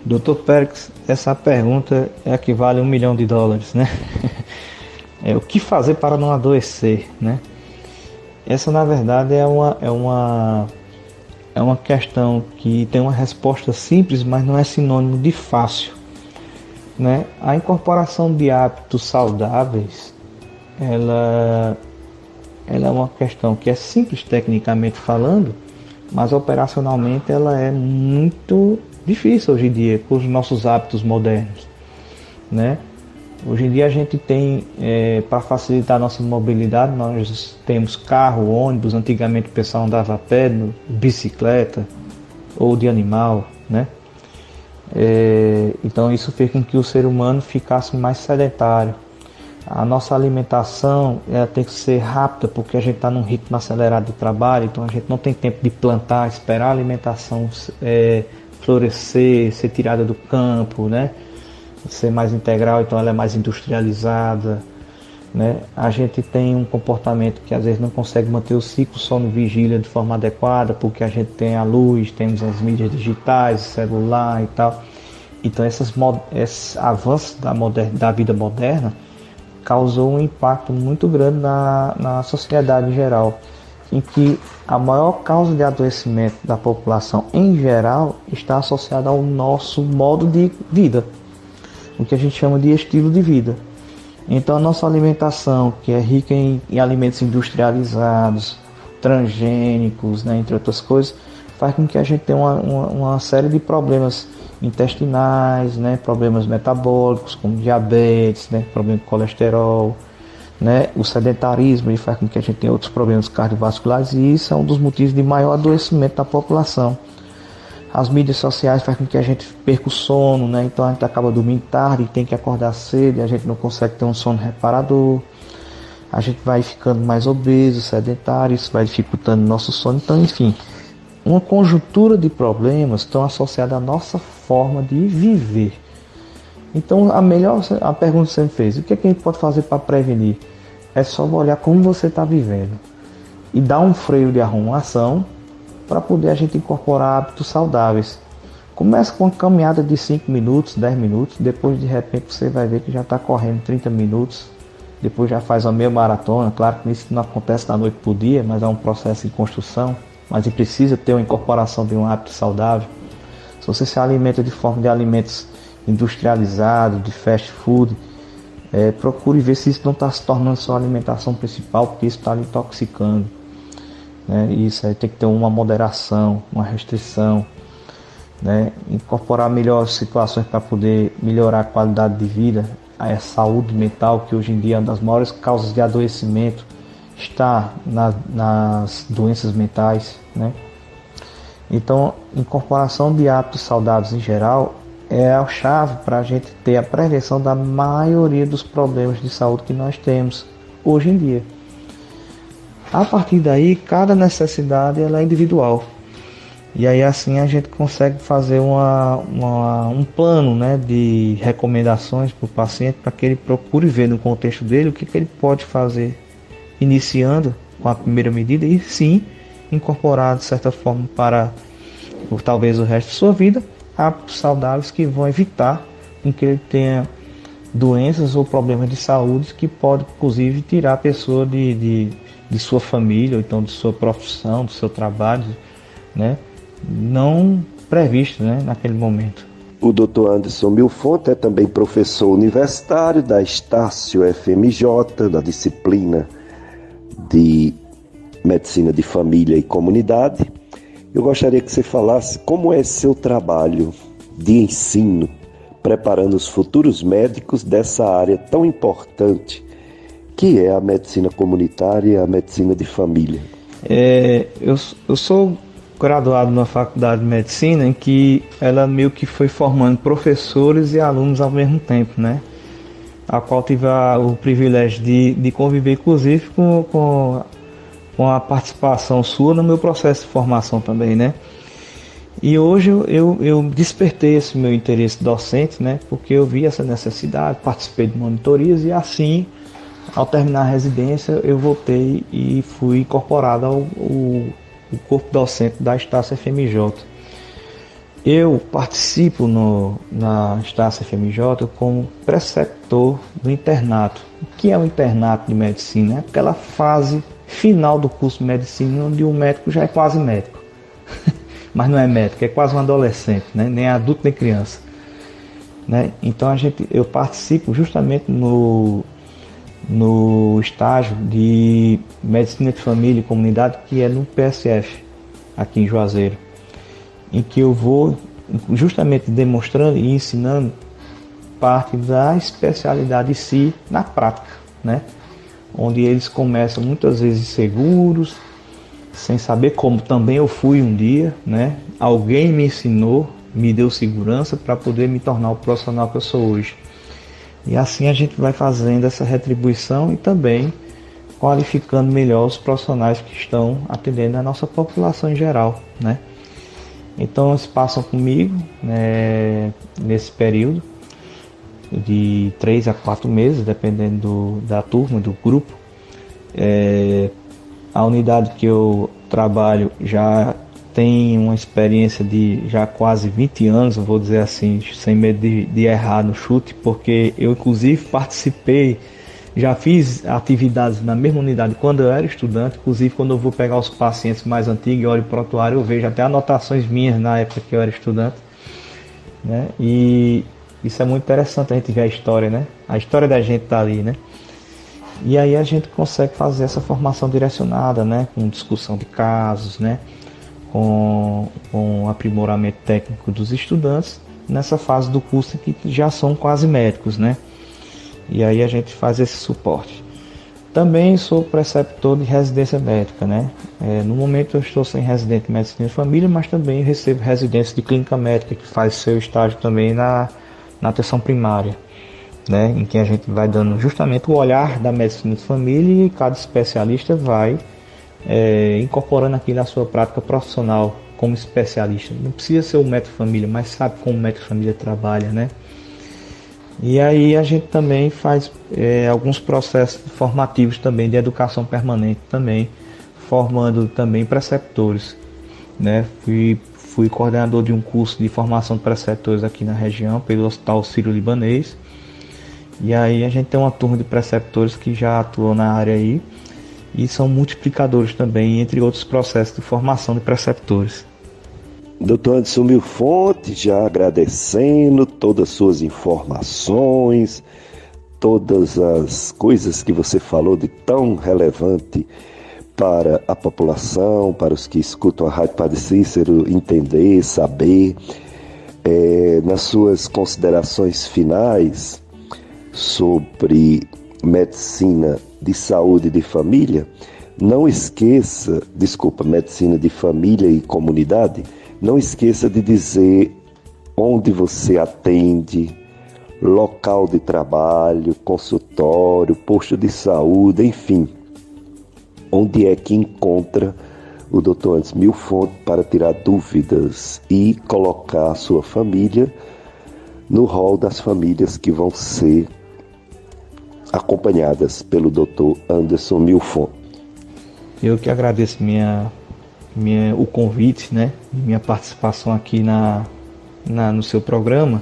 Dr. Périx, essa pergunta é a que vale $1 milhão, né? O que fazer para não adoecer, né? Essa, na verdade, é uma questão que tem uma resposta simples, mas não é sinônimo de fácil, né? A incorporação de hábitos saudáveis, ela é uma questão que é simples tecnicamente falando, mas operacionalmente ela é muito difícil hoje em dia com os nossos hábitos modernos, né? Hoje em dia a gente tem, para facilitar a nossa mobilidade, nós temos carro, ônibus. Antigamente o pessoal andava a pé, bicicleta ou de animal, né? Então isso fez com que o ser humano ficasse mais sedentário. A nossa alimentação ela tem que ser rápida, porque a gente está num ritmo acelerado de trabalho, então a gente não tem tempo de plantar, esperar a alimentação florescer, ser tirada do campo, né? Ser mais integral, então ela é mais industrializada, né? A gente tem um comportamento que às vezes não consegue manter o ciclo sono-vigília de forma adequada, porque a gente tem a luz, temos as mídias digitais, celular e tal. Então esses avanços da vida moderna causou um impacto muito grande na sociedade em geral, em que a maior causa de adoecimento da população em geral está associada ao nosso modo de vida, o que a gente chama de estilo de vida. Então a nossa alimentação, que é rica em alimentos industrializados, transgênicos, né, entre outras coisas, faz com que a gente tenha uma série de problemas intestinais, né, problemas metabólicos, como diabetes, né, problema de colesterol, né, o sedentarismo, ele faz com que a gente tenha outros problemas cardiovasculares, e isso é um dos motivos de maior adoecimento da população. As mídias sociais fazem com que a gente perca o sono, né? Então a gente acaba dormindo tarde e tem que acordar cedo, e a gente não consegue ter um sono reparador. A gente vai ficando mais obeso, sedentário, isso vai dificultando o nosso sono. Então, enfim, uma conjuntura de problemas estão associados à nossa forma de viver. Então a pergunta que você me fez, o que é que a gente pode fazer para prevenir? É só olhar como você está vivendo e dar um freio de arrumação para poder a gente incorporar hábitos saudáveis. Começa com uma caminhada de 5 minutos, 10 minutos, depois de repente você vai ver que já está correndo 30 minutos, depois já faz uma meia maratona. Claro que isso não acontece da noite para o dia, mas é um processo em construção, mas precisa ter uma incorporação de um hábito saudável. Se você se alimenta de forma de alimentos industrializados, de fast food, procure ver se isso não está se tornando sua alimentação principal, porque isso está lhe intoxicando. Né? Isso aí tem que ter uma moderação, uma restrição, né? Incorporar melhores situações para poder melhorar a qualidade de vida, a saúde mental, que hoje em dia é uma das maiores causas de adoecimento, está nas doenças mentais, né? Então, incorporação de hábitos saudáveis em geral é a chave para a gente ter a prevenção da maioria dos problemas de saúde que nós temos hoje em dia. A partir daí, cada necessidade ela é individual. E aí assim a gente consegue fazer um plano, né, de recomendações para o paciente, para que ele procure ver no contexto dele o que ele pode fazer, iniciando com a primeira medida e sim incorporar de certa forma para talvez o resto de sua vida hábitos saudáveis que vão evitar que ele tenha doenças ou problemas de saúde que podem inclusive tirar a pessoa de sua família, ou então de sua profissão, do seu trabalho, né, não previsto, né, naquele momento. O Dr. Anderson Milfonte é também professor universitário da Estácio FMJ, da disciplina de Medicina de Família e Comunidade. Eu gostaria que você falasse como é seu trabalho de ensino, preparando os futuros médicos dessa área tão importante que é a medicina comunitária e a medicina de família. Eu sou graduado na faculdade de medicina, em que ela meio que foi formando professores e alunos ao mesmo tempo, né? A qual tive o privilégio de conviver, inclusive, com com a participação sua no meu processo de formação também, né? E hoje eu despertei esse meu interesse docente, né? Porque eu vi essa necessidade, participei de monitorias e assim, ao terminar a residência, eu voltei e fui incorporado ao corpo docente da Estácio FMJ. Eu participo na Estácio FMJ como preceptor do internato. O que é o internato de medicina? É aquela fase final do curso de medicina onde o médico já é quase médico. Mas não é médico, é quase um adolescente, né? Nem adulto nem criança. Né? Então eu participo justamente no estágio de Medicina de Família e Comunidade, que é no PSF, aqui em Juazeiro, em que eu vou justamente demonstrando e ensinando parte da especialidade em si na prática, né? Onde eles começam muitas vezes inseguros, sem saber, como também eu fui um dia, né? Alguém me ensinou, me deu segurança para poder me tornar o profissional que eu sou hoje. E assim a gente vai fazendo essa retribuição e também qualificando melhor os profissionais que estão atendendo a nossa população em geral, né? Então eles passam comigo, né, nesse período de 3 a 4 meses, dependendo da turma, do grupo. A unidade que eu trabalho já tem uma experiência de já quase 20 anos, eu vou dizer assim, sem medo de errar no chute, porque eu inclusive participei, já fiz atividades na mesma unidade quando eu era estudante. Inclusive quando eu vou pegar os pacientes mais antigos e olho o prontuário, eu vejo até anotações minhas na época que eu era estudante, né? E isso é muito interessante a gente ver a história, né? A história da gente tá ali, né? E aí a gente consegue fazer essa formação direcionada, né? Com discussão de casos, né? Com aprimoramento técnico dos estudantes nessa fase do curso que já são quase médicos, né? E aí a gente faz esse suporte. Também sou preceptor de residência médica, né? No momento eu estou sem residente de medicina de família, mas também recebo residência de clínica médica, que faz seu estágio também na atenção primária, né? Em que a gente vai dando justamente o olhar da medicina de família e cada especialista vai incorporando aquilo na sua prática profissional como especialista. Não precisa ser o médico de família, mas sabe como o médico de família trabalha, né? E aí a gente também faz alguns processos formativos também de educação permanente também, formando também preceptores, né? Fui coordenador de um curso de formação de preceptores aqui na região pelo Hospital Sírio-Libanês. E aí a gente tem uma turma de preceptores que já atuam na área aí e são multiplicadores também, entre outros processos de formação de preceptores. Doutor Anderson Milfonte, já agradecendo todas as suas informações, todas as coisas que você falou de tão relevante para a população, para os que escutam a Rádio Padre Cícero entender, saber. Nas suas considerações finais sobre medicina de saúde e de família, não esqueça, medicina de família e comunidade, não esqueça de dizer onde você atende, local de trabalho, consultório, posto de saúde, enfim. Onde é que encontra o Dr. Anderson Milfonte para tirar dúvidas e colocar a sua família no rol das famílias que vão ser acompanhadas pelo Dr. Anderson Milfonte. Eu que agradeço o convite, né, minha participação aqui no seu programa,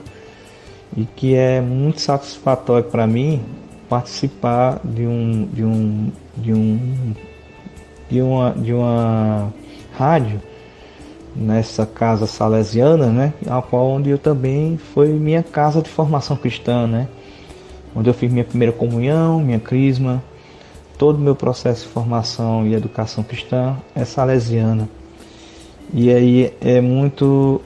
e que é muito satisfatório para mim participar de uma rádio nessa casa salesiana, né, a qual onde eu também foi minha casa de formação cristã, né, onde eu fiz minha primeira comunhão, minha crisma. Todo o meu processo de formação e educação cristã é salesiana. E aí é muito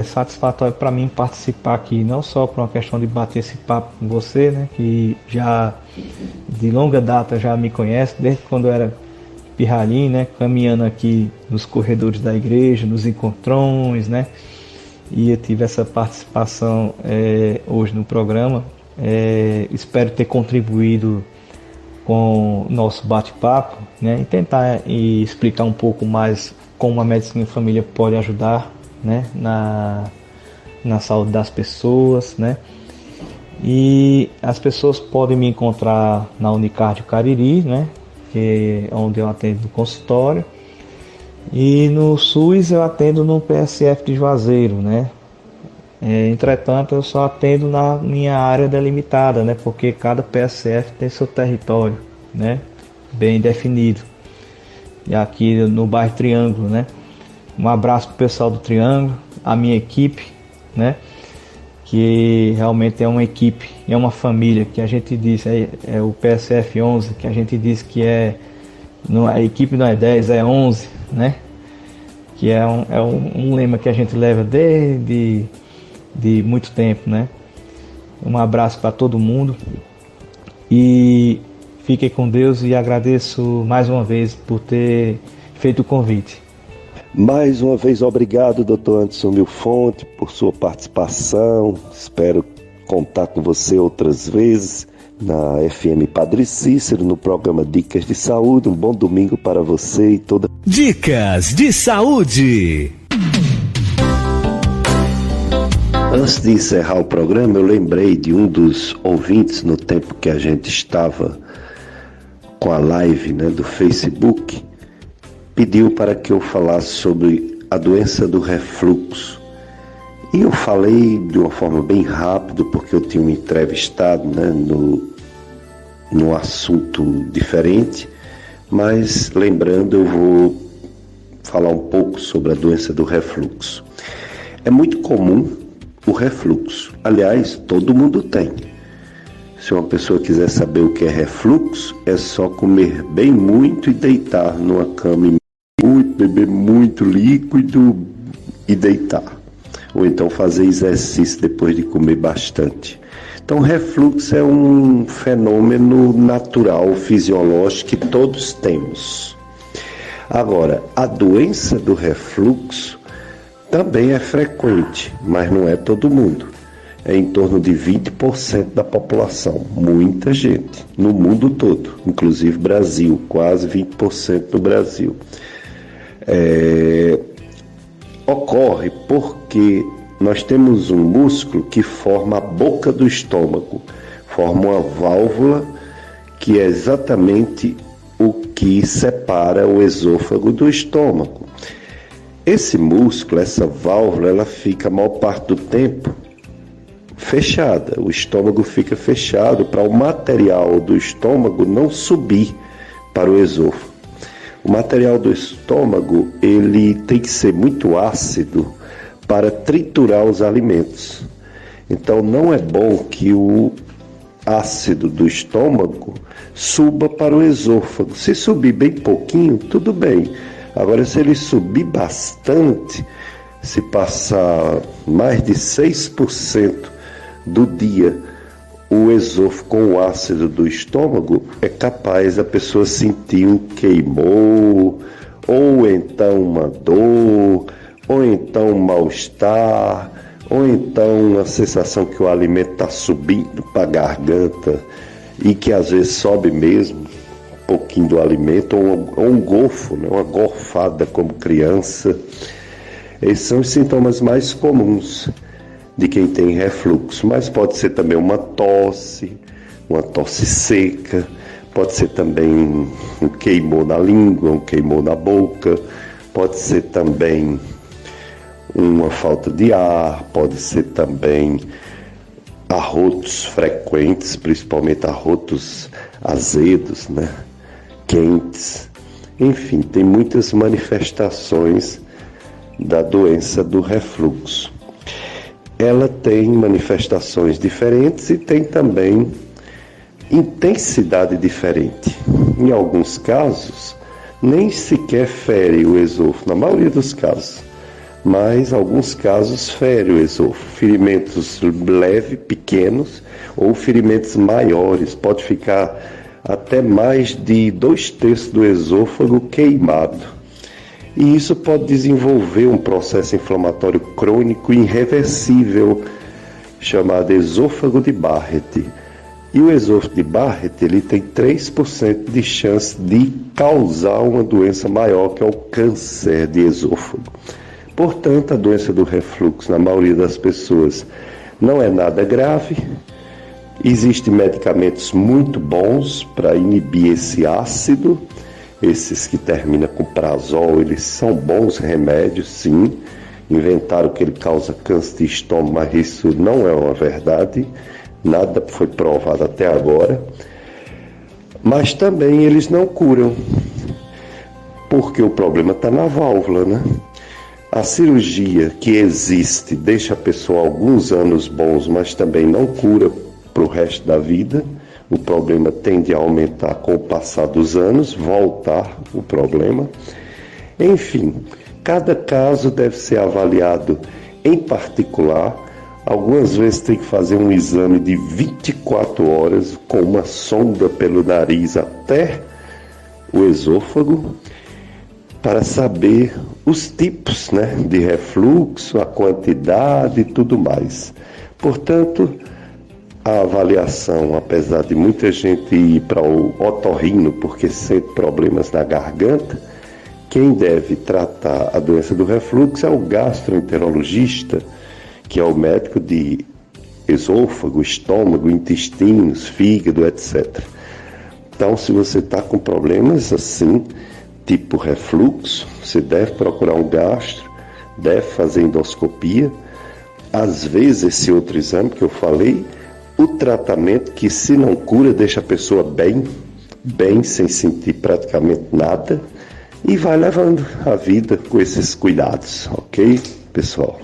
satisfatório para mim participar aqui, não só por uma questão de bater esse papo com você, né, que já de longa data já me conhece, desde quando eu era pirralhinho, né, caminhando aqui nos corredores da igreja, nos encontrões, né, e eu tive essa participação hoje no programa. Espero ter contribuído com o nosso bate-papo, né, e tentar explicar um pouco mais como a medicina de família pode ajudar, né, na saúde das pessoas, né. E as pessoas podem me encontrar na Unicardio Cariri, né, que é onde eu atendo no consultório, e no SUS eu atendo no PSF de Juazeiro, né. Entretanto, eu só atendo na minha área delimitada, né, porque cada PSF tem seu território, né, bem definido. E aqui no bairro Triângulo, né. Um abraço para o pessoal do Triângulo, a minha equipe, né, que realmente é uma equipe, é uma família, que a gente diz, é o PSF 11, que a gente diz que a equipe não é 10, é 11, né, que é um lema que a gente leva desde de muito tempo, né? Um abraço para todo mundo e fiquem com Deus, e agradeço mais uma vez por ter feito o convite. Mais uma vez, obrigado, Dr. Anderson Milfonte, por sua participação. Espero contar com você outras vezes na FM Padre Cícero, no programa Dicas de Saúde. Um bom domingo para você e toda... Dicas de Saúde. Antes de encerrar o programa, eu lembrei de um dos ouvintes no tempo que a gente estava com a live, né, do Facebook, pediu para que eu falasse sobre a doença do refluxo. E eu falei de uma forma bem rápida, porque eu tinha um entrevistado, né, num assunto diferente, mas lembrando, eu vou falar um pouco sobre a doença do refluxo. É muito comum o refluxo. Aliás, todo mundo tem. Se uma pessoa quiser saber o que é refluxo, é só comer bem muito e deitar numa cama muito, beber muito líquido e deitar. Ou então fazer exercício depois de comer bastante. Então, refluxo é um fenômeno natural, fisiológico que todos temos. Agora, a doença do refluxo também é frequente, mas não é todo mundo. É em torno de 20% da população, muita gente, no mundo todo, inclusive Brasil, quase 20% no Brasil. Ocorre porque nós temos um músculo que forma a boca do estômago, forma uma válvula que é exatamente o que separa o esôfago do estômago. Esse músculo, essa válvula, ela fica a maior parte do tempo fechada. O estômago fica fechado para o material do estômago não subir para o esôfago. O material do estômago, ele tem que ser muito ácido para triturar os alimentos. Então não é bom que o ácido do estômago suba para o esôfago. Se subir bem pouquinho, tudo bem. Agora, se ele subir bastante, se passar mais de 6% do dia o esôfago com o ácido do estômago, é capaz a pessoa sentir um queimor, ou então uma dor, ou então um mal-estar, ou então uma sensação que o alimento está subindo para a garganta e que às vezes sobe mesmo um pouquinho do alimento, ou um golfo, né? Uma gorfada como criança. Esses são os sintomas mais comuns de quem tem refluxo, mas pode ser também uma tosse seca, pode ser também um queimor na língua, um queimor na boca, pode ser também uma falta de ar, pode ser também arrotos frequentes, principalmente arrotos azedos, né? Quentes. Enfim, tem muitas manifestações da doença do refluxo. Ela tem manifestações diferentes e tem também intensidade diferente. Em alguns casos, nem sequer fere o esôfago, na maioria dos casos, mas em alguns casos fere o esôfago. Ferimentos leves, pequenos, ou ferimentos maiores, pode ficar até mais de 2/3 do esôfago queimado. E isso pode desenvolver um processo inflamatório crônico irreversível, chamado esôfago de Barrett. E o esôfago de Barrett, ele tem 3% de chance de causar uma doença maior, que é o câncer de esôfago. Portanto, a doença do refluxo, na maioria das pessoas, não é nada grave. Existem medicamentos muito bons para inibir esse ácido. Esses que terminam com prazol, eles são bons remédios, sim. Inventaram que ele causa câncer de estômago, mas isso não é uma verdade. Nada foi provado até agora. Mas também eles não curam, porque o problema está na válvula, né? A cirurgia que existe deixa a pessoa alguns anos bons, mas também não cura para o resto da vida. O problema tende a aumentar com o passar dos anos, voltar o problema. Enfim, cada caso deve ser avaliado em particular. Algumas vezes tem que fazer um exame de 24 horas com uma sonda pelo nariz até o esôfago para saber os tipos, né, de refluxo, a quantidade e tudo mais. Portanto, a avaliação, apesar de muita gente ir para o otorrino porque sente problemas na garganta, quem deve tratar a doença do refluxo é o gastroenterologista, que é o médico de esôfago, estômago, intestinos, fígado, etc. Então, se você está com problemas assim, tipo refluxo, você deve procurar um gastro, deve fazer endoscopia. Às vezes, esse outro exame que eu falei, o tratamento que, se não cura, deixa a pessoa bem, sem sentir praticamente nada, e vai levando a vida com esses cuidados, ok, pessoal?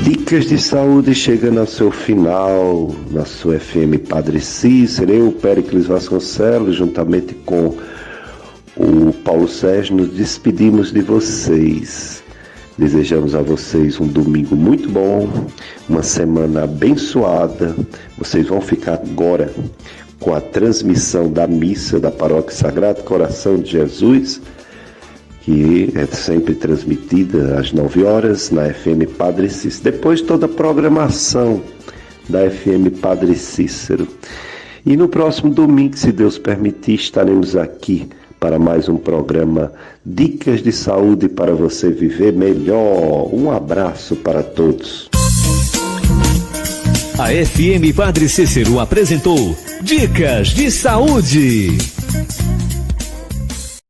Dicas de saúde chegando ao seu final, na sua FM Padre Cícero. Eu, Péricles Vasconcelos, juntamente com o Paulo Sérgio, nos despedimos de vocês. Desejamos a vocês um domingo muito bom, uma semana abençoada. Vocês vão ficar agora com a transmissão da missa da Paróquia Sagrado Coração de Jesus, que é sempre transmitida às 9 horas na FM Padre Cícero. Depois toda a programação da FM Padre Cícero. E no próximo domingo, se Deus permitir, estaremos aqui para mais um programa Dicas de Saúde para você viver melhor. Um abraço para todos. A FM Padre Cícero apresentou Dicas de Saúde.